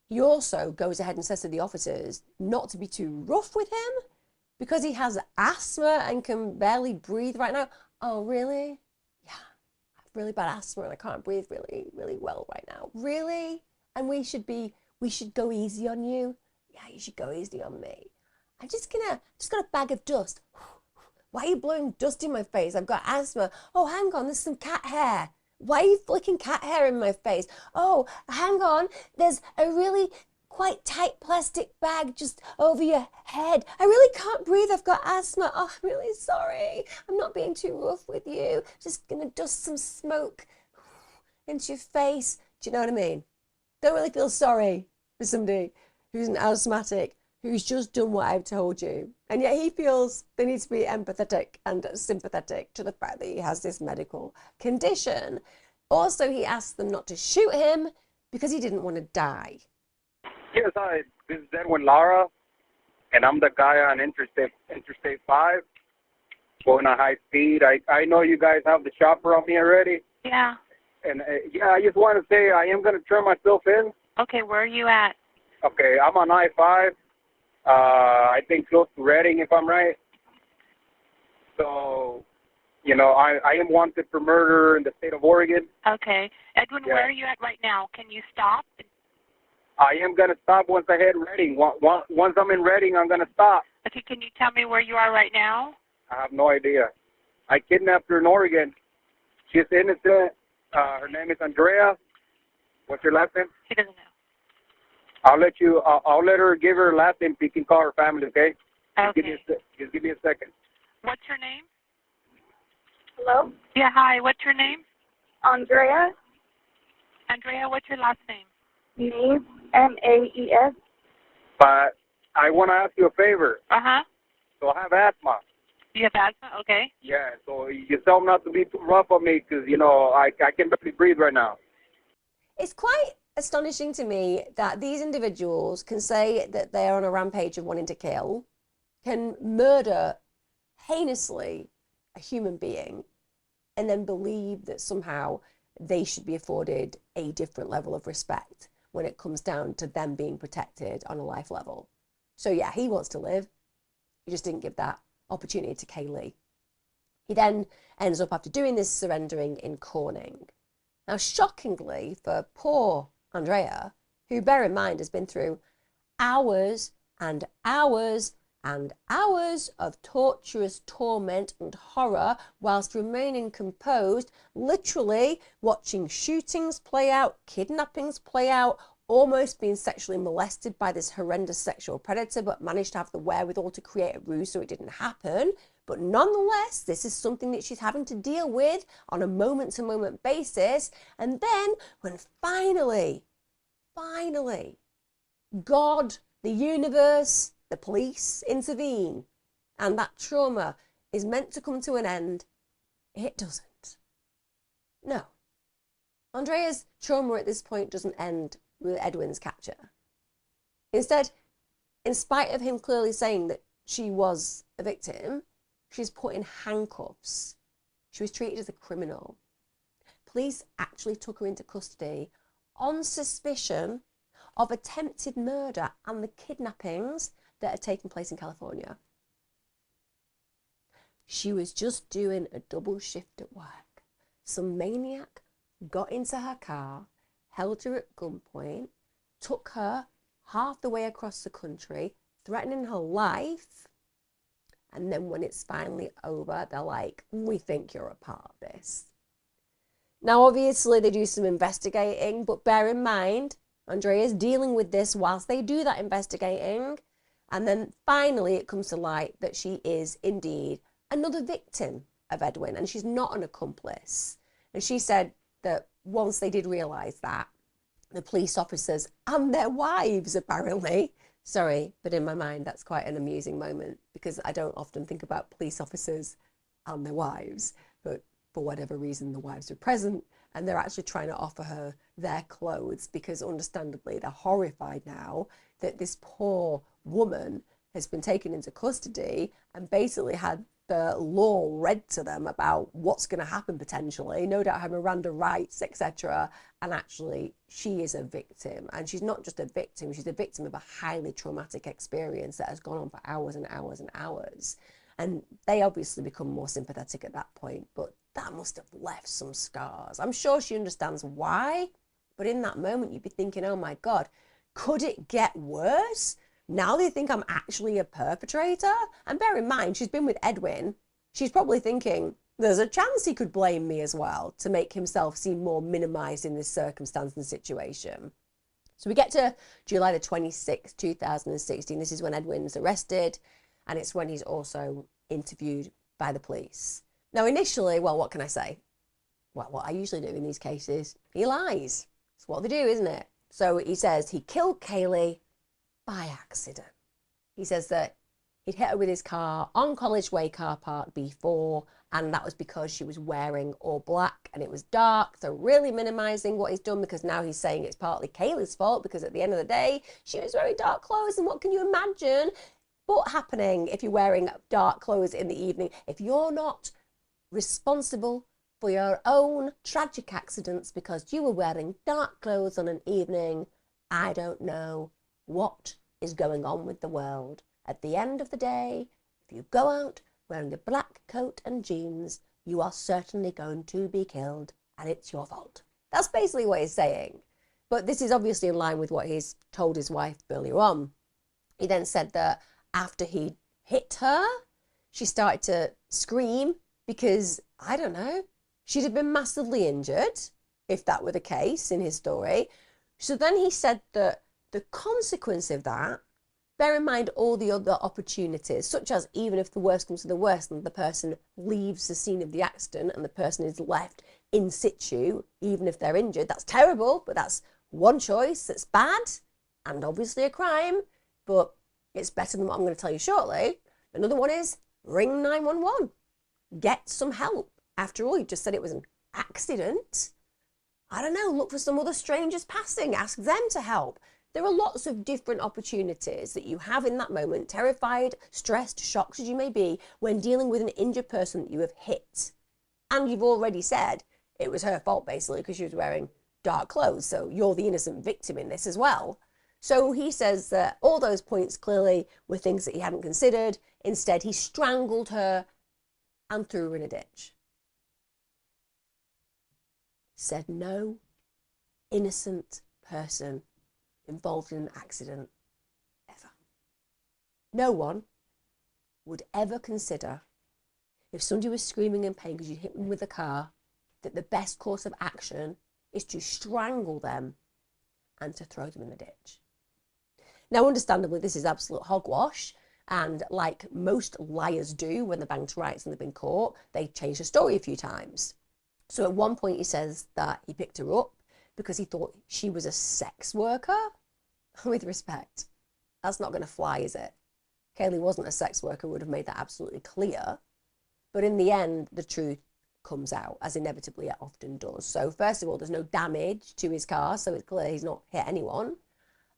He also goes ahead and says to the officers not to be too rough with him because he has asthma and can barely breathe right now. Oh, really? Yeah, I have really bad asthma and I can't breathe really, really well right now. Really? And we should go easy on you? Yeah, you should go easy on me. I just got a bag of dust. Why are you blowing dust in my face? I've got asthma. Oh, hang on, there's some cat hair. Why are you flicking cat hair in my face? Oh, hang on, there's a really quite tight plastic bag just over your head. I really can't breathe, I've got asthma. Oh, I'm really sorry. I'm not being too rough with you. Just gonna dust some smoke into your face. Do you know what I mean? Don't really feel sorry for somebody who's an asthmatic, who's just done what I've told you. And yet he feels they need to be empathetic and sympathetic to the fact that he has this medical condition. Also, he asked them not to shoot him because he didn't want to die. Yes, hi. This is Edwin Lara, and I'm the guy on Interstate 5 going at high speed. I know you guys have the chopper on me already. Yeah. And, I just want to say I am going to turn myself in. Okay, where are you at? Okay, I'm on I-5, I think close to Reading, if I'm right. So, I am wanted for murder in the state of Oregon. Okay. Edwin, Yeah. where are you at right now? Can you stop? I am going to stop once I hit Reading. Once I'm in Reading, I'm going to stop. Okay, can you tell me where you are right now? I have no idea. I kidnapped her in Oregon. She's innocent. Her name is Andrea. What's your last name? He doesn't know. I'll let her give her last name so you can call her family, okay? Okay. Just give me a second. What's your name? Hello? Yeah, hi. What's your name? Andrea? Andrea, what's your last name? Maes, M-A-E-S. But I want to ask you a favor. Uh-huh. So I have asthma. You have asthma? Okay. Yeah, so you tell them not to be too rough on me because, I can barely breathe right now. It's quite astonishing to me that these individuals can say that they're on a rampage of wanting to kill, can murder heinously a human being, and then believe that somehow they should be afforded a different level of respect when it comes down to them being protected on a life level. So yeah, he wants to live. He just didn't give that opportunity to Kaye. He then ends up, after doing this, surrendering in Corning. Now, shockingly for poor Andrea, who, bear in mind, has been through hours and hours and hours of torturous torment and horror whilst remaining composed, literally watching shootings play out, kidnappings play out, almost being sexually molested by this horrendous sexual predator, but managed to have the wherewithal to create a ruse so it didn't happen. But nonetheless, this is something that she's having to deal with on a moment-to-moment basis. And then when finally, God, the universe, the police intervene, and that trauma is meant to come to an end, it doesn't. No. Andrea's trauma at this point doesn't end with Edwin's capture. Instead, in spite of him clearly saying that she was a victim, she's put in handcuffs. She was treated as a criminal. Police actually took her into custody on suspicion of attempted murder and the kidnappings that had taken place in California. She was just doing a double shift at work. Some maniac got into her car, held her at gunpoint, took her half the way across the country, threatening her life. And then when it's finally over, they're like, we think you're a part of this. Now, obviously, they do some investigating, but bear in mind, Andrea's dealing with this whilst they do that investigating. And then finally, it comes to light that she is indeed another victim of Edwin, and she's not an accomplice. And she said that once they did realise that, the police officers and their wives, apparently, sorry, but in my mind, that's quite an amusing moment because I don't often think about police officers and their wives, but for whatever reason, the wives were present and they're actually trying to offer her their clothes because understandably, they're horrified now that this poor woman has been taken into custody and basically had the law read to them about what's going to happen potentially, no doubt her Miranda rights, etc. And actually, she is a victim. And she's not just a victim, she's a victim of a highly traumatic experience that has gone on for hours and hours and hours. And they obviously become more sympathetic at that point, but that must have left some scars. I'm sure she understands why, but in that moment, you'd be thinking, oh my God, could it get worse? Now they think I'm actually a perpetrator? And bear in mind, she's been with Edwin. She's probably thinking, there's a chance he could blame me as well to make himself seem more minimized in this circumstance and situation. So we get to July the 26th, 2016. This is when Edwin's arrested, and it's when he's also interviewed by the police. Now, initially, well, what can I say? Well, what I usually do in these cases, he lies. It's what they do, isn't it? So he says he killed Kaye by accident. He says that he'd hit her with his car on College Way car park before, and that was because she was wearing all black and it was dark. So really minimizing what he's done because now he's saying it's partly Kaylee's fault because at the end of the day, she was wearing dark clothes. And what can you imagine what happening if you're wearing dark clothes in the evening? If you're not responsible for your own tragic accidents because you were wearing dark clothes on an evening, I don't know what is going on with the world. At the end of the day, if you go out wearing a black coat and jeans, you are certainly going to be killed, and it's your fault. That's basically what he's saying. But this is obviously in line with what he's told his wife earlier on. He then said that after he hit her, she started to scream because, I don't know, she'd have been massively injured, if that were the case in his story. So then he said that the consequence of that, bear in mind all the other opportunities, such as even if the worst comes to the worst and the person leaves the scene of the accident and the person is left in situ, even if they're injured, that's terrible, but that's one choice that's bad and obviously a crime, but it's better than what I'm going to tell you shortly. Another one is ring 911. Get some help. After all, you just said it was an accident. I don't know, look for some other strangers passing, ask them to help. There are lots of different opportunities that you have in that moment, terrified, stressed, shocked as you may be, when dealing with an injured person that you have hit. And you've already said it was her fault, basically, because she was wearing dark clothes. So you're the innocent victim in this as well. So he says that all those points clearly were things that he hadn't considered. Instead, he strangled her and threw her in a ditch. Said no innocent person involved in an accident ever. No one would ever consider, if somebody was screaming in pain because you hit them with a car, that the best course of action is to strangle them and to throw them in the ditch. Now, understandably, this is absolute hogwash. And like most liars do when they're banged to rights and they've been caught, they change the story a few times. So at one point he says that he picked her up because he thought she was a sex worker. With respect, that's not going to fly, is it? Kaye wasn't a sex worker, would have made that absolutely clear. But in the end, the truth comes out, as inevitably it often does. So first of all, there's no damage to his car, so it's clear he's not hit anyone.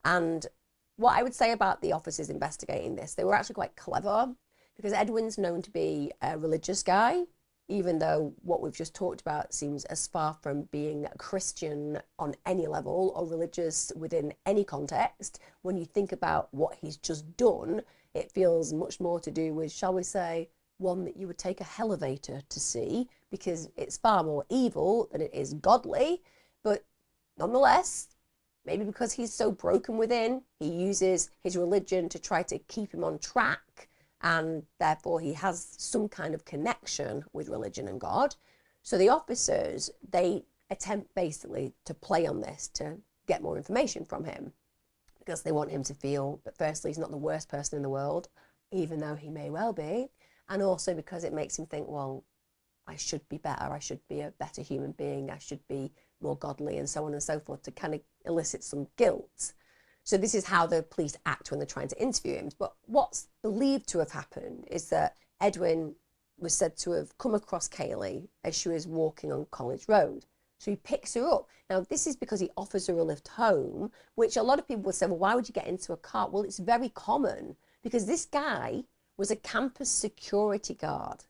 And what I would say about the officers investigating this, they were actually quite clever, because Edwin's known to be a religious guy, even though what we've just talked about seems as far from being a Christian on any level or religious within any context. When you think about what he's just done, it feels much more to do with, shall we say, one that you would take a elevator to see, because it's far more evil than it is godly. But nonetheless, maybe because he's so broken within, he uses his religion to try to keep him on track, and therefore he has some kind of connection with religion and God. So the officers, they attempt basically to play on this to get more information from him, because they want him to feel that firstly he's not the worst person in the world, even though he may well be, and also because it makes him think, well, I should be better, I should be a better human being, I should be more godly, and so on and so forth, to kind of elicit some guilt. So this is how the police act when they're trying to interview him. But what's believed to have happened is that Edwin was said to have come across Kaye as she was walking on College Road. So he picks her up. Now, this is because he offers her a lift home, which a lot of people would say, well, why would you get into a car? Well, it's very common, because this guy was a campus security guard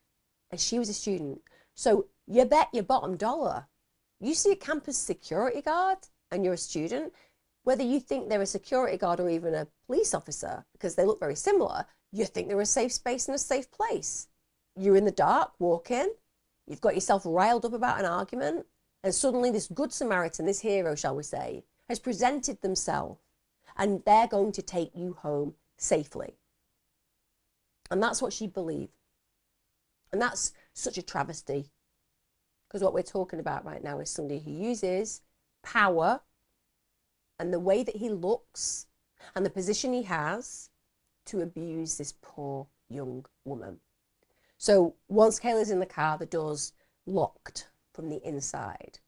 and she was a student. So you bet your bottom dollar, you see a campus security guard and you're a student, whether you think they're a security guard or even a police officer, because they look very similar, you think they're a safe space and a safe place. You're in the dark, walking, you've got yourself riled up about an argument, and suddenly this good Samaritan, this hero, shall we say, has presented themselves, and they're going to take you home safely. And that's what she believed. And that's such a travesty, because what we're talking about right now is somebody who uses power and the way that he looks and the position he has to abuse this poor young woman. So once Kayla's in the car, the door's locked from the inside.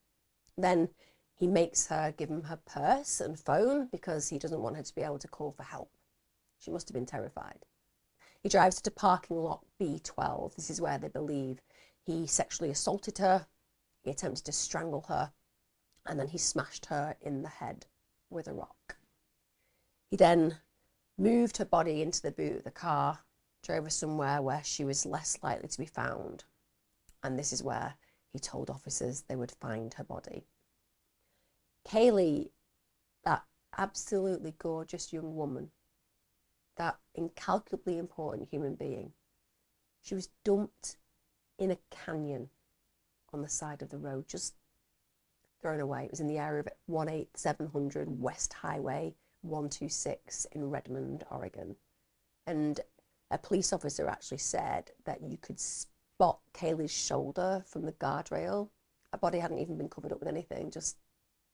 Then he makes her give him her purse and phone because he doesn't want her to be able to call for help. She must have been terrified. He drives her to parking lot B12. This is where they believe he sexually assaulted her, he attempted to strangle her, and then he smashed her in the head with a rock. He then moved her body into the boot of the car, drove her somewhere where she was less likely to be found, and this is where he told officers they would find her body. Kaye, that absolutely gorgeous young woman, that incalculably important human being. She was dumped in a canyon on the side of the road, just thrown away. It was in the area of 18700 West Highway 126 in Redmond, Oregon. And a police officer actually said that you could spot Kaylee's shoulder from the guardrail. Her body hadn't even been covered up with anything, just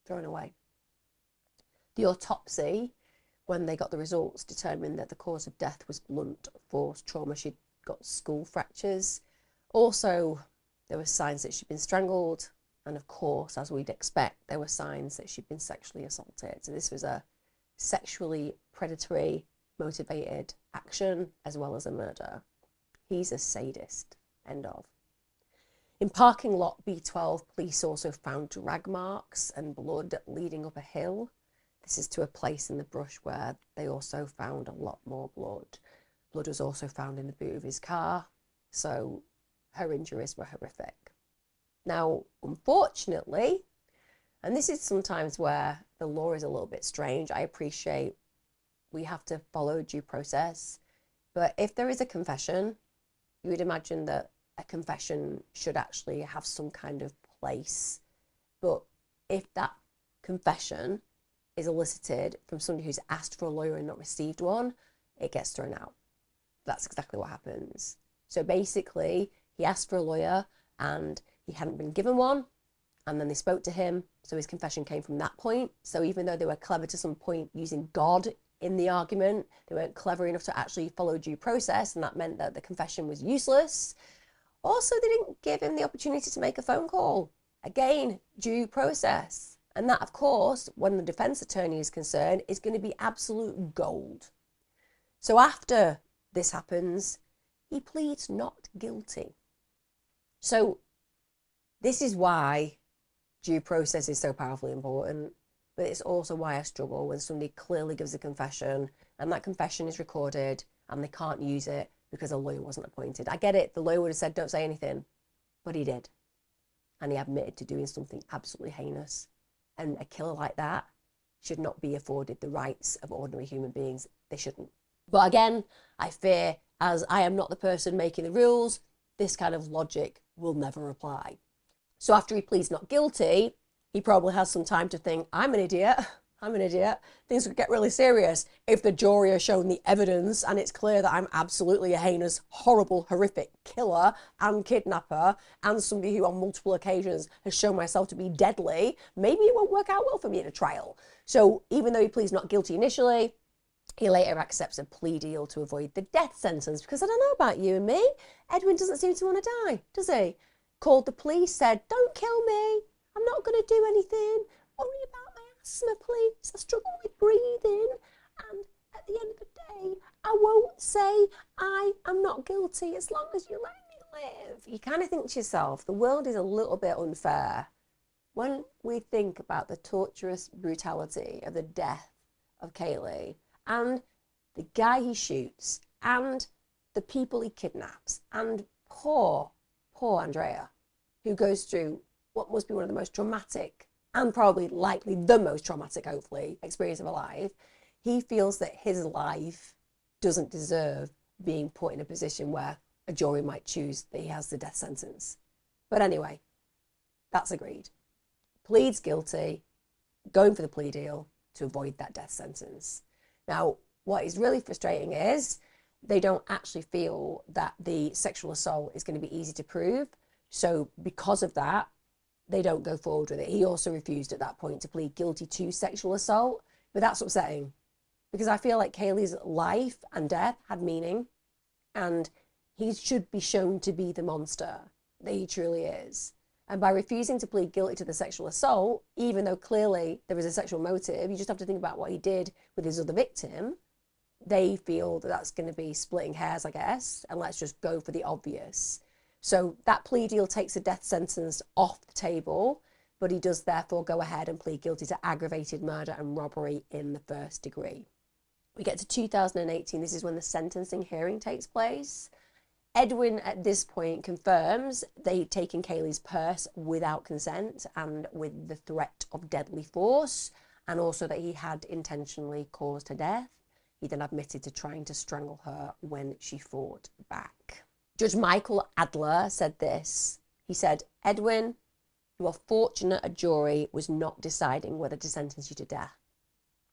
thrown away. The autopsy, when they got the results, determined that the cause of death was blunt force trauma. She'd got skull fractures. Also, there were signs that she'd been strangled. And of course, as we'd expect, there were signs that she'd been sexually assaulted. So this was a sexually predatory, motivated action as well as a murder. He's a sadist. End of. In parking lot B12, police also found drag marks and blood leading up a hill. This is to a place in the brush where they also found a lot more blood. Blood was also found in the boot of his car, so her injuries were horrific. Now, unfortunately, and this is sometimes where the law is a little bit strange, I appreciate we have to follow due process, but if there is a confession, you would imagine that a confession should actually have some kind of place. But if that confession is elicited from somebody who's asked for a lawyer and not received one, it gets thrown out. That's exactly what happens. So basically, he asked for a lawyer and he hadn't been given one, and then they spoke to him, so his confession came from that point. So even though they were clever to some point using God in the argument, they weren't clever enough to actually follow due process, and that meant that the confession was useless. Also, they didn't give him the opportunity to make a phone call. Again, due process. And that, of course, when the defense attorney is concerned, is going to be absolute gold. So after this happens, he pleads not guilty. So this is why due process is so powerfully important, but it's also why I struggle when somebody clearly gives a confession and that confession is recorded and they can't use it because a lawyer wasn't appointed. I get it, the lawyer would have said, don't say anything, but he did. And he admitted to doing something absolutely heinous. And a killer like that should not be afforded the rights of ordinary human beings. They shouldn't. But again, I fear, as I am not the person making the rules, this kind of logic will never apply. So after he pleads not guilty, he probably has some time to think, I'm an idiot. Things could get really serious if the jury has shown the evidence and it's clear that I'm absolutely a heinous, horrible, horrific killer and kidnapper and somebody who on multiple occasions has shown myself to be deadly. Maybe it won't work out well for me in a trial. So even though he pleads not guilty initially, he later accepts a plea deal to avoid the death sentence, because I don't know about you and me, Edwin doesn't seem to want to die, does he? Called the police, said, don't kill me, I'm not going to do anything, worry about my asthma please, I struggle with breathing, and at the end of the day, I won't say I am not guilty as long as you let me live. You kind of think to yourself, the world is a little bit unfair when we think about the torturous brutality of the death of Kaye and the guy he shoots and the people he kidnaps and poor Andrea, who goes through what must be one of the most traumatic and probably likely the most traumatic, hopefully, experience of her life. He feels that his life doesn't deserve being put in a position where a jury might choose that he has the death sentence. But anyway, that's agreed. Pleads guilty, going for the plea deal to avoid that death sentence. Now, what is really frustrating is they don't actually feel that the sexual assault is going to be easy to prove. So because of that, they don't go forward with it. He also refused at that point to plead guilty to sexual assault. But that's upsetting because I feel like Kaylee's life and death had meaning and he should be shown to be the monster that he truly is. And by refusing to plead guilty to the sexual assault, even though clearly there is a sexual motive, you just have to think about what he did with his other victim. They feel that that's going to be splitting hairs, I guess, and let's just go for the obvious. So that plea deal takes the death sentence off the table, but he does therefore go ahead and plead guilty to aggravated murder and robbery in the first degree. We get to 2018. This is when the sentencing hearing takes place. Edwin at this point confirms that he'd taken Kaylee's purse without consent and with the threat of deadly force, and also that he had intentionally caused her death. He then admitted to trying to strangle her when she fought back. Judge Michael Adler said this. He said, Edwin, you are fortunate a jury was not deciding whether to sentence you to death.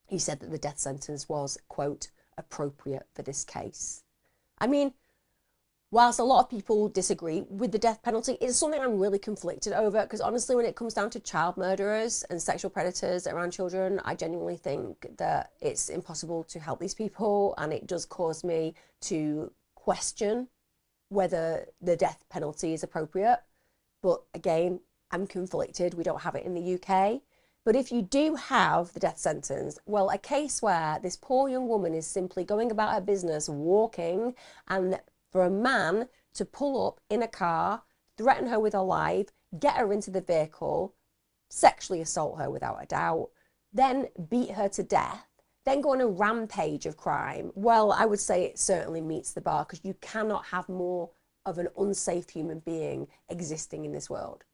He said that the death sentence was, quote, appropriate for this case. I mean, whilst a lot of people disagree with the death penalty, it's something I'm really conflicted over, because honestly, when it comes down to child murderers and sexual predators around children, I genuinely think that it's impossible to help these people, and it does cause me to question whether the death penalty is appropriate. But again, I'm conflicted. We don't have it in the UK. But if you do have the death sentence, well, a case where this poor young woman is simply going about her business, walking, and for a man to pull up in a car, threaten her with her life, get her into the vehicle, sexually assault her without a doubt, then beat her to death, then go on a rampage of crime, well, I would say it certainly meets the bar, because you cannot have more of an unsafe human being existing in this world.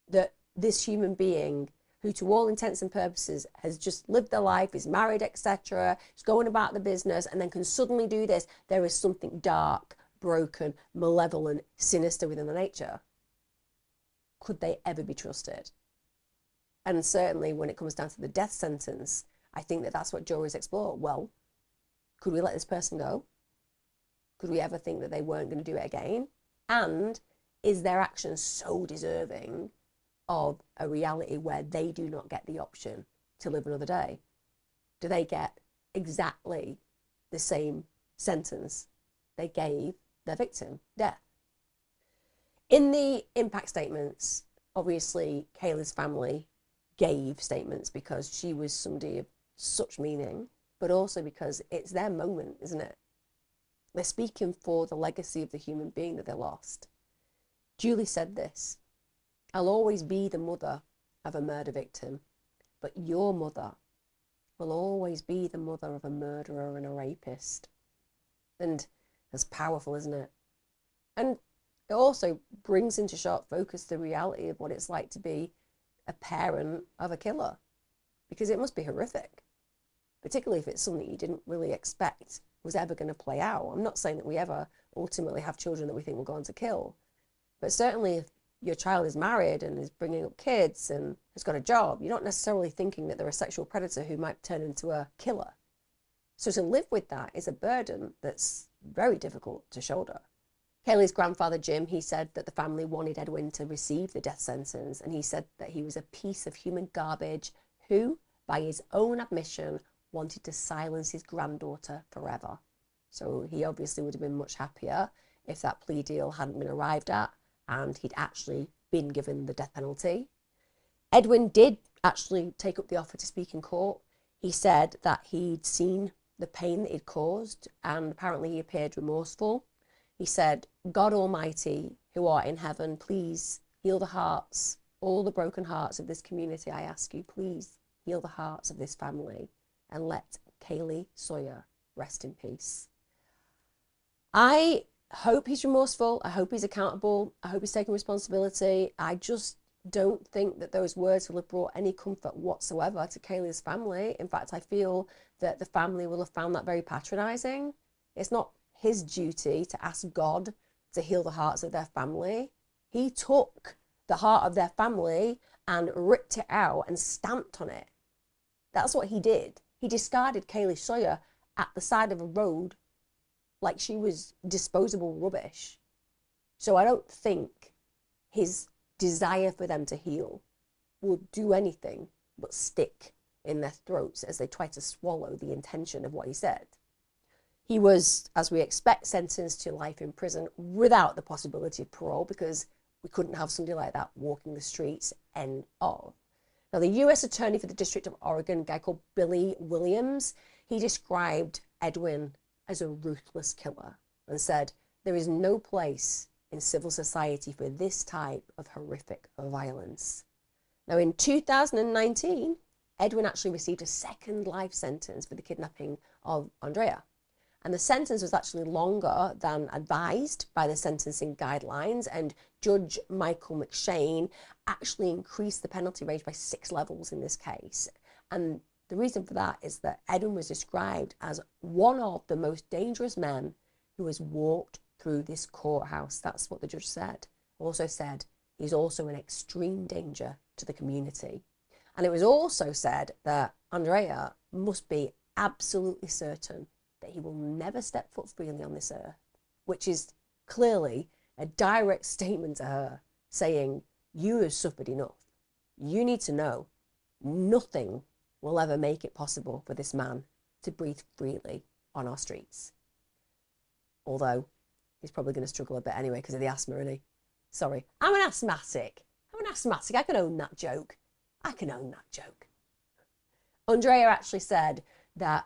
That this human being, who to all intents and purposes has just lived their life, is married, etc., is going about the business, and then can suddenly do this, there is something dark, broken, malevolent, sinister within the nature. Could they ever be trusted? And certainly when it comes down to the death sentence, I think that that's what juries explore. Well, could we let this person go? Could we ever think that they weren't going to do it again? And is their action so deserving of a reality where they do not get the option to live another day? Do they get exactly the same sentence they gave their victim, death? In the impact statements, obviously Kaylee's family gave statements because she was somebody of such meaning, but also because it's their moment, isn't it? They're speaking for the legacy of the human being that they lost. Julie said this: I'll always be the mother of a murder victim, but your mother will always be the mother of a murderer and a rapist. And that's powerful, isn't it? And it also brings into sharp focus the reality of what it's like to be a parent of a killer, because it must be horrific, particularly if it's something you didn't really expect was ever going to play out. I'm not saying that we ever ultimately have children that we think will go on to kill, but certainly if your child is married and is bringing up kids and has got a job, you're not necessarily thinking that they're a sexual predator who might turn into a killer. So to live with that is a burden that's very difficult to shoulder. Kaylee's grandfather, Jim, he said that the family wanted Edwin to receive the death sentence, and he said that he was a piece of human garbage who, by his own admission, wanted to silence his granddaughter forever. So he obviously would have been much happier if that plea deal hadn't been arrived at and he'd actually been given the death penalty. Edwin did actually take up the offer to speak in court. He said that he'd seen the pain that he'd caused, and apparently he appeared remorseful. He said, God Almighty, who art in heaven, please heal the hearts, all the broken hearts of this community, I ask you, please heal the hearts of this family and let Kaye Sawyer rest in peace. I hope he's remorseful. I hope he's accountable. I hope he's taking responsibility. I just don't think that those words will have brought any comfort whatsoever to Kaylee's family. In fact, I feel that the family will have found that very patronizing. It's not his duty to ask God to heal the hearts of their family. He took the heart of their family and ripped it out and stamped on it. That's what he did. He discarded Kaye Sawyer at the side of a road like she was disposable rubbish. So I don't think his desire for them to heal will do anything but stick in their throats as they try to swallow the intention of what he said. He was, as we expect, sentenced to life in prison without the possibility of parole, because we couldn't have somebody like that walking the streets, end of. Now, the US Attorney for the District of Oregon, a guy called Billy Williams, he described Edwin as a ruthless killer and said, there is no place in civil society for this type of horrific violence. Now, in 2019, Edwin actually received a second life sentence for the kidnapping of Andrea. And the sentence was actually longer than advised by the sentencing guidelines, and Judge Michael McShane actually increased the penalty range by 6 levels in this case. And The reason for that is that Edwin was described as one of the most dangerous men who has walked through this courthouse. That's what the judge said. Also said he's also an extreme danger to the community. And it was also said that Andrea must be absolutely certain that he will never step foot freely on this earth, which is clearly a direct statement to her saying, you have suffered enough. You need to know nothing will ever make it possible for this man to breathe freely on our streets. Although he's probably going to struggle a bit anyway because of the asthma, isn't he? Sorry, I'm an asthmatic. I can own that joke. Andrea actually said that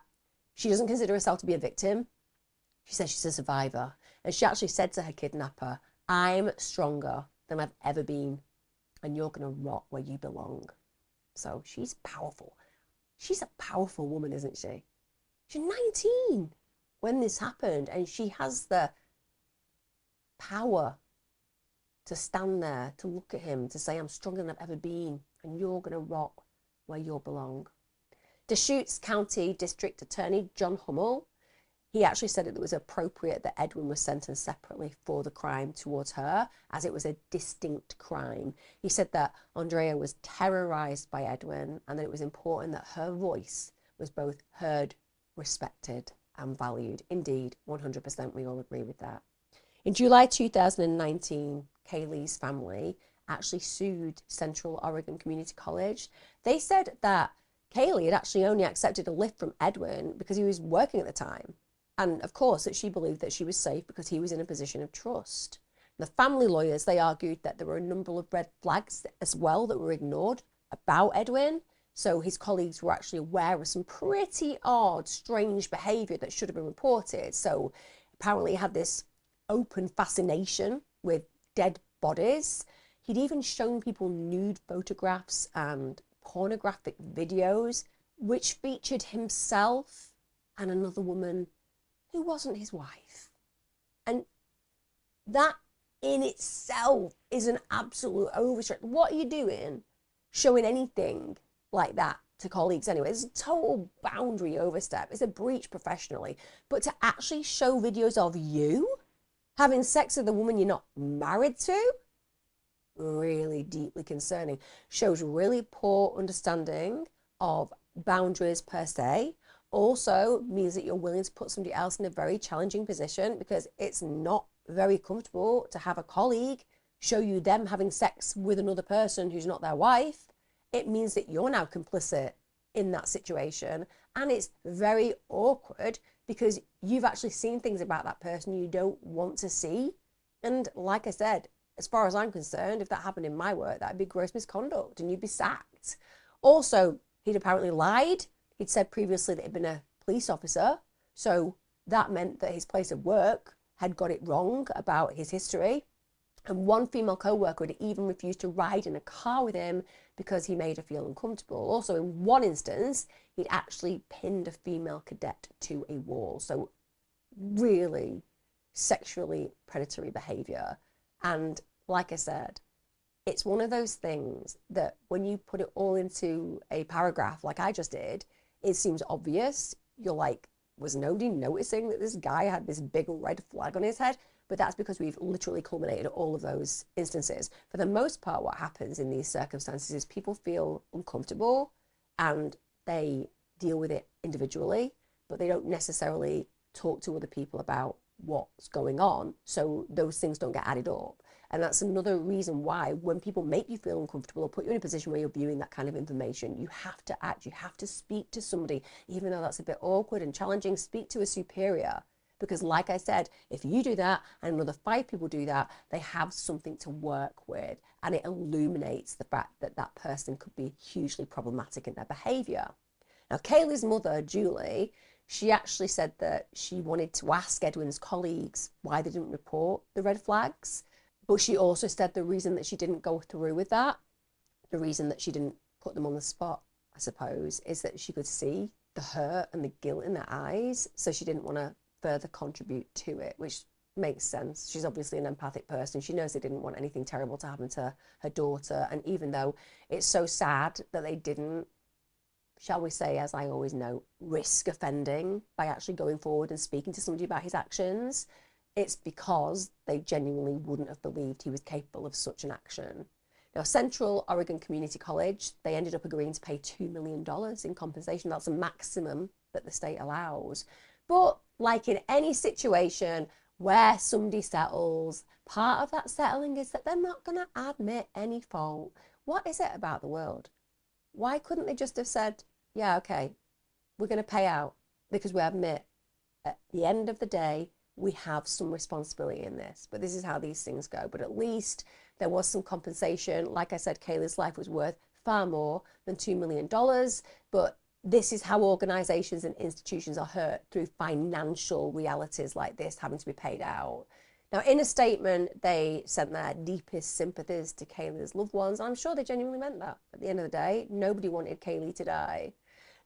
she doesn't consider herself to be a victim. She says she's a survivor. And she actually said to her kidnapper, I'm stronger than I've ever been, and you're going to rot where you belong. So she's powerful. She's a powerful woman, isn't she? She's 19 when this happened, and she has the power to stand there, to look at him, to say, I'm stronger than I've ever been, and you're going to rot where you belong. Deschutes County District Attorney John Hummel, he actually said it was appropriate that Edwin was sentenced separately for the crime towards her, as it was a distinct crime. He said that Andrea was terrorized by Edwin and that it was important that her voice was both heard, respected, and valued. Indeed, 100% we all agree with that. In July 2019, Kaylee's family actually sued Central Oregon Community College. They said that Kaye had actually only accepted a lift from Edwin because he was working at the time. And of course, that she believed that she was safe because he was in a position of trust. The family lawyers, they argued that there were a number of red flags as well that were ignored about Edwin. So his colleagues were actually aware of some pretty odd, strange behavior that should have been reported. So apparently he had this open fascination with dead bodies. He'd even shown people nude photographs and pornographic videos, which featured himself and another woman who wasn't his wife. And that in itself is an absolute overstretch. What are you doing showing anything like that to colleagues anyway? It's a total boundary overstep. It's a breach professionally. But to actually show videos of you having sex with a woman you're not married to, really deeply concerning. Shows really poor understanding of boundaries per se. Also means that you're willing to put somebody else in a very challenging position, because it's not very comfortable to have a colleague show you them having sex with another person who's not their wife. It means that you're now complicit in that situation, and it's very awkward because you've actually seen things about that person you don't want to see. And like I said, as far as I'm concerned, if that happened in my work, that'd be gross misconduct and you'd be sacked. Also, he'd apparently lied. He'd said previously that he'd been a police officer, so that meant that his place of work had got it wrong about his history. And one female co-worker had even refused to ride in a car with him because he made her feel uncomfortable. Also, in one instance, he'd actually pinned a female cadet to a wall. So really sexually predatory behavior. And like I said, it's one of those things that when you put it all into a paragraph like I just did, it seems obvious. You're like, was nobody noticing that this guy had this big red flag on his head? But that's because we've literally culminated all of those instances. For the most part, what happens in these circumstances is people feel uncomfortable and they deal with it individually, but they don't necessarily talk to other people about what's going on. So those things don't get added up. And that's another reason why when people make you feel uncomfortable or put you in a position where you're viewing that kind of information, you have to act, you have to speak to somebody, even though that's a bit awkward and challenging. Speak to a superior. Because like I said, if you do that and another 5 people do that, they have something to work with, and it illuminates the fact that that person could be hugely problematic in their behavior. Now, Kaylee's mother, Julie, she actually said that she wanted to ask Edwin's colleagues why they didn't report the red flags. But she also said the reason that she didn't go through with that, the reason that she didn't put them on the spot, I suppose, is that she could see the hurt and the guilt in their eyes. So she didn't want to further contribute to it, which makes sense. She's obviously an empathic person. She knows they didn't want anything terrible to happen to her daughter. And even though it's so sad that they didn't shall we say, as I always know, risk offending by actually going forward and speaking to somebody about his actions, it's because they genuinely wouldn't have believed he was capable of such an action. Now, Central Oregon Community College, they ended up agreeing to pay $2 million in compensation. That's a maximum that the state allows. But like in any situation where somebody settles, part of that settling is that they're not going to admit any fault. What is it about the world? Why couldn't they just have said, yeah, okay, we're going to pay out because we admit at the end of the day, we have some responsibility in this, but this is how these things go. But at least there was some compensation. Like I said, Kaylee's life was worth far more than $2 million, but this is how organizations and institutions are hurt, through financial realities like this having to be paid out. Now, in a statement, they sent their deepest sympathies to Kaylee's loved ones. I'm sure they genuinely meant that. At the end of the day, nobody wanted Kaye to die.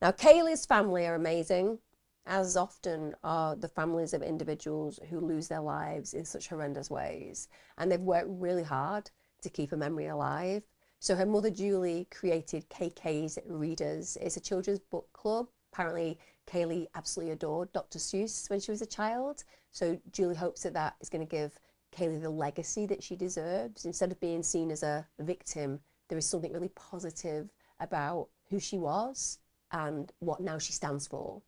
Now, Kaylee's family are amazing, as often are the families of individuals who lose their lives in such horrendous ways. And they've worked really hard to keep her memory alive. So her mother, Julie, created KK's Readers. It's a children's book club. Apparently, Kaye absolutely adored Dr. Seuss when she was a child. So Julie hopes that that is going to give Kaye the legacy that she deserves. Instead of being seen as a victim, there is something really positive about who she was and what now she stands for.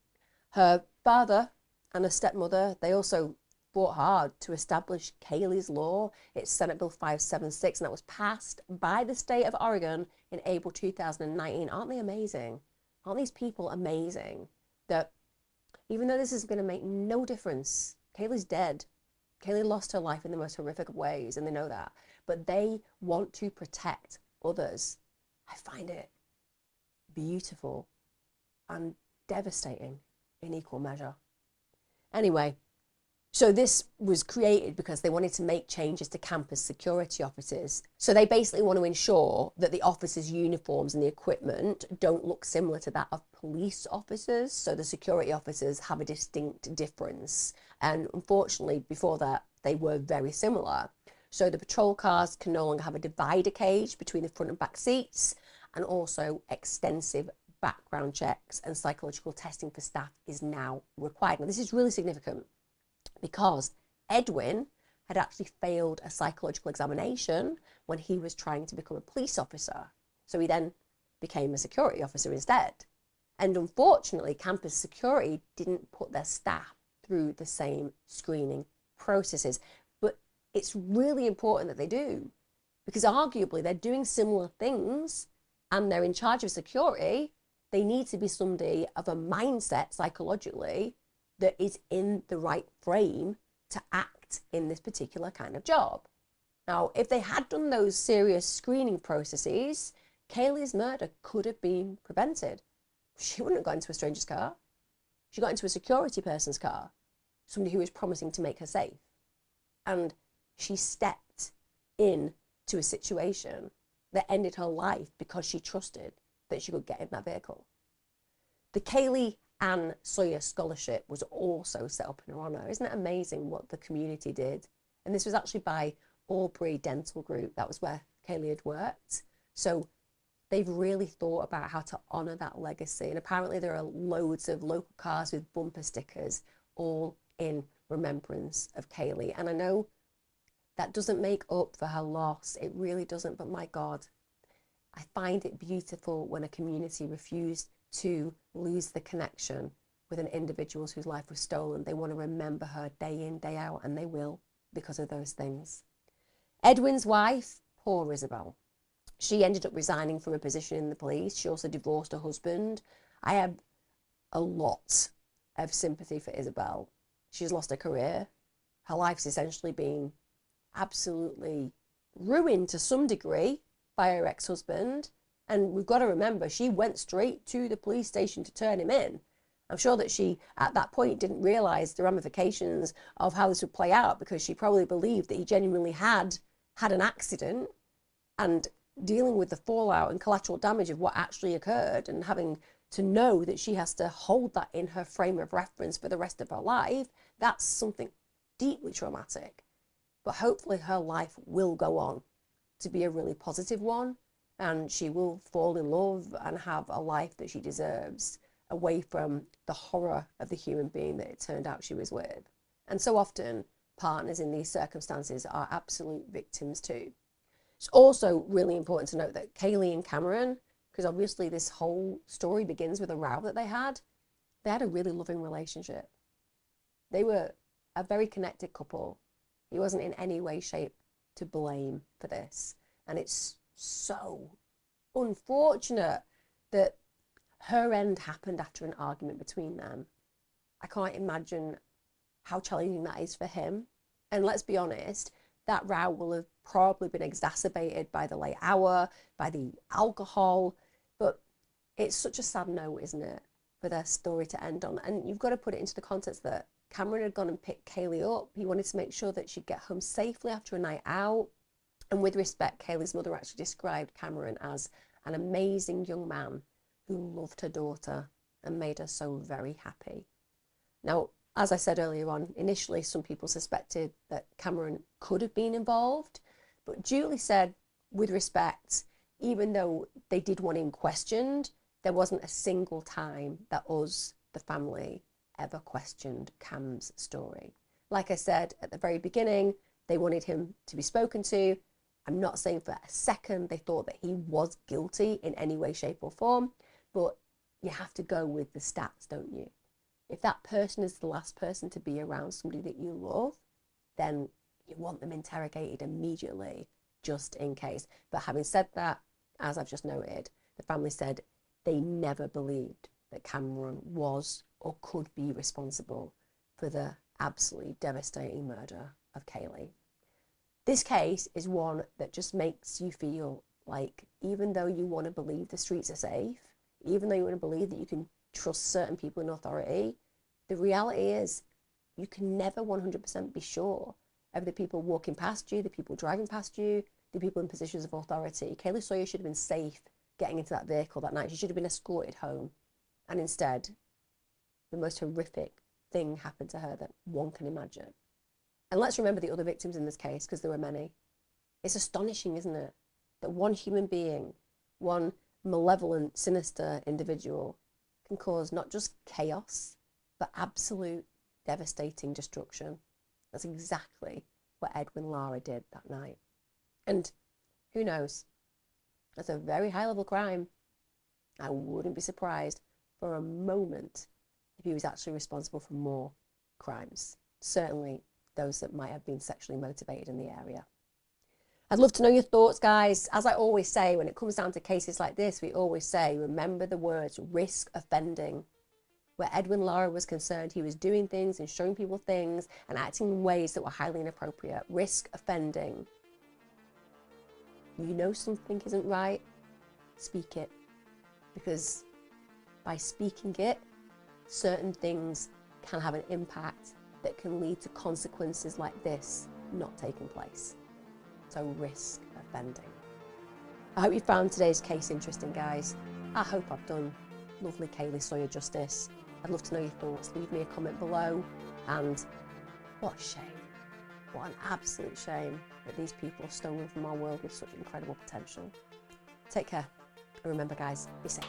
Her father and her stepmother, they also fought hard to establish Kaylee's law. It's Senate Bill 576, and that was passed by the state of Oregon in April 2019. Aren't they amazing? Aren't these people amazing? That even though this is going to make no difference, Kaylee's dead. Kaye lost her life in the most horrific of ways, and they know that. But they want to protect others. I find it beautiful and devastating in equal measure. Anyway, so this was created because they wanted to make changes to campus security officers. So they basically want to ensure that the officers' uniforms and the equipment don't look similar to that of police officers. So the security officers have a distinct difference. And unfortunately, before that, they were very similar. So the patrol cars can no longer have a divider cage between the front and back seats, and also extensive background checks and psychological testing for staff is now required. Now, this is really significant because Edwin had actually failed a psychological examination when he was trying to become a police officer. So he then became a security officer instead. And unfortunately, campus security didn't put their staff through the same screening processes. But it's really important that they do, because arguably they're doing similar things and they're in charge of security. They need to be somebody of a mindset psychologically that is in the right frame to act in this particular kind of job. Now, if they had done those serious screening processes, Kaylee's murder could have been prevented. She wouldn't have got into a stranger's car. She got into a security person's car, somebody who was promising to make her safe. And she stepped in to a situation that ended her life because she trusted that she could get in that vehicle. The Kaye Ann Sawyer Scholarship was also set up in her honor. Isn't it amazing what the community did? And this was actually by Aubrey Dental Group. That was where Kaye had worked. So they've really thought about how to honor that legacy. And apparently there are loads of local cars with bumper stickers, all in remembrance of Kaye. And I know that doesn't make up for her loss. It really doesn't. But my God, I find it beautiful when a community refused to lose the connection with an individual whose life was stolen. They want to remember her day in, day out, and they will because of those things. Edwin's wife, poor Isabel. She ended up resigning from a position in the police. She also divorced her husband. I have a lot of sympathy for Isabel. She's lost her career. Her life's essentially been absolutely ruined to some degree by her ex-husband. And we've got to remember, she went straight to the police station to turn him in. I'm sure that she, at that point, didn't realise the ramifications of how this would play out, because she probably believed that he genuinely had an accident, and dealing with the fallout and collateral damage of what actually occurred, and having to know that she has to hold that in her frame of reference for the rest of her life, that's something deeply traumatic. But hopefully her life will go on to be a really positive one. and she will fall in love and have a life that she deserves, away from the horror of the human being that it turned out she was with. And so often, partners in these circumstances are absolute victims too. It's also really important to note that Kaye and Cameron, because obviously this whole story begins with a row that they had a really loving relationship. They were a very connected couple. He wasn't in any way, shape to blame for this. And it's so unfortunate that her end happened after an argument between them. I can't imagine how challenging that is for him. And let's be honest, that row will have probably been exacerbated by the late hour, by the alcohol, but it's such a sad note, isn't it, for their story to end on. And you've got to put it into the context that Cameron had gone and picked Kaye up. He wanted to make sure that she'd get home safely after a night out. And with respect, Kaylee's mother actually described Cameron as an amazing young man who loved her daughter and made her so very happy. Now, as I said earlier on, initially some people suspected that Cameron could have been involved, but Julie said, with respect, even though they did want him questioned, there wasn't a single time that us, the family, ever questioned Cam's story. Like I said at the very beginning, they wanted him to be spoken to. I'm not saying for a second they thought that he was guilty in any way, shape or form, but you have to go with the stats, don't you? If that person is the last person to be around somebody that you love, then you want them interrogated immediately, just in case. But having said that, as I've just noted, the family said they never believed that Cameron was or could be responsible for the absolutely devastating murder of Kaye. This case is one that just makes you feel like, even though you want to believe the streets are safe, even though you want to believe that you can trust certain people in authority, the reality is you can never 100% be sure of the people walking past you, the people driving past you, the people in positions of authority. Kaye Sawyer should have been safe getting into that vehicle that night. She should have been escorted home. And instead, the most horrific thing happened to her that one can imagine. And let's remember the other victims in this case, because there were many. It's astonishing, isn't it, that one human being, one malevolent, sinister individual can cause not just chaos, but absolute devastating destruction. That's exactly what Edwin Lara did that night. And who knows? That's a very high-level crime. I wouldn't be surprised for a moment if he was actually responsible for more crimes. Certainly those that might have been sexually motivated in the area. I'd love to know your thoughts, guys. As I always say, when it comes down to cases like this, we always say, remember the words risk offending. Where Edwin Lara was concerned, he was doing things and showing people things and acting in ways that were highly inappropriate. Risk offending. You know something isn't right, speak it. Because by speaking it, certain things can have an impact that can lead to consequences like this not taking place. So risk offending. I hope you found today's case interesting, guys. I hope I've done lovely Kaye Sawyer justice. I'd love to know your thoughts. Leave me a comment below. And what a shame. What an absolute shame that these people are stolen from our world with such incredible potential. Take care. And remember, guys, be safe.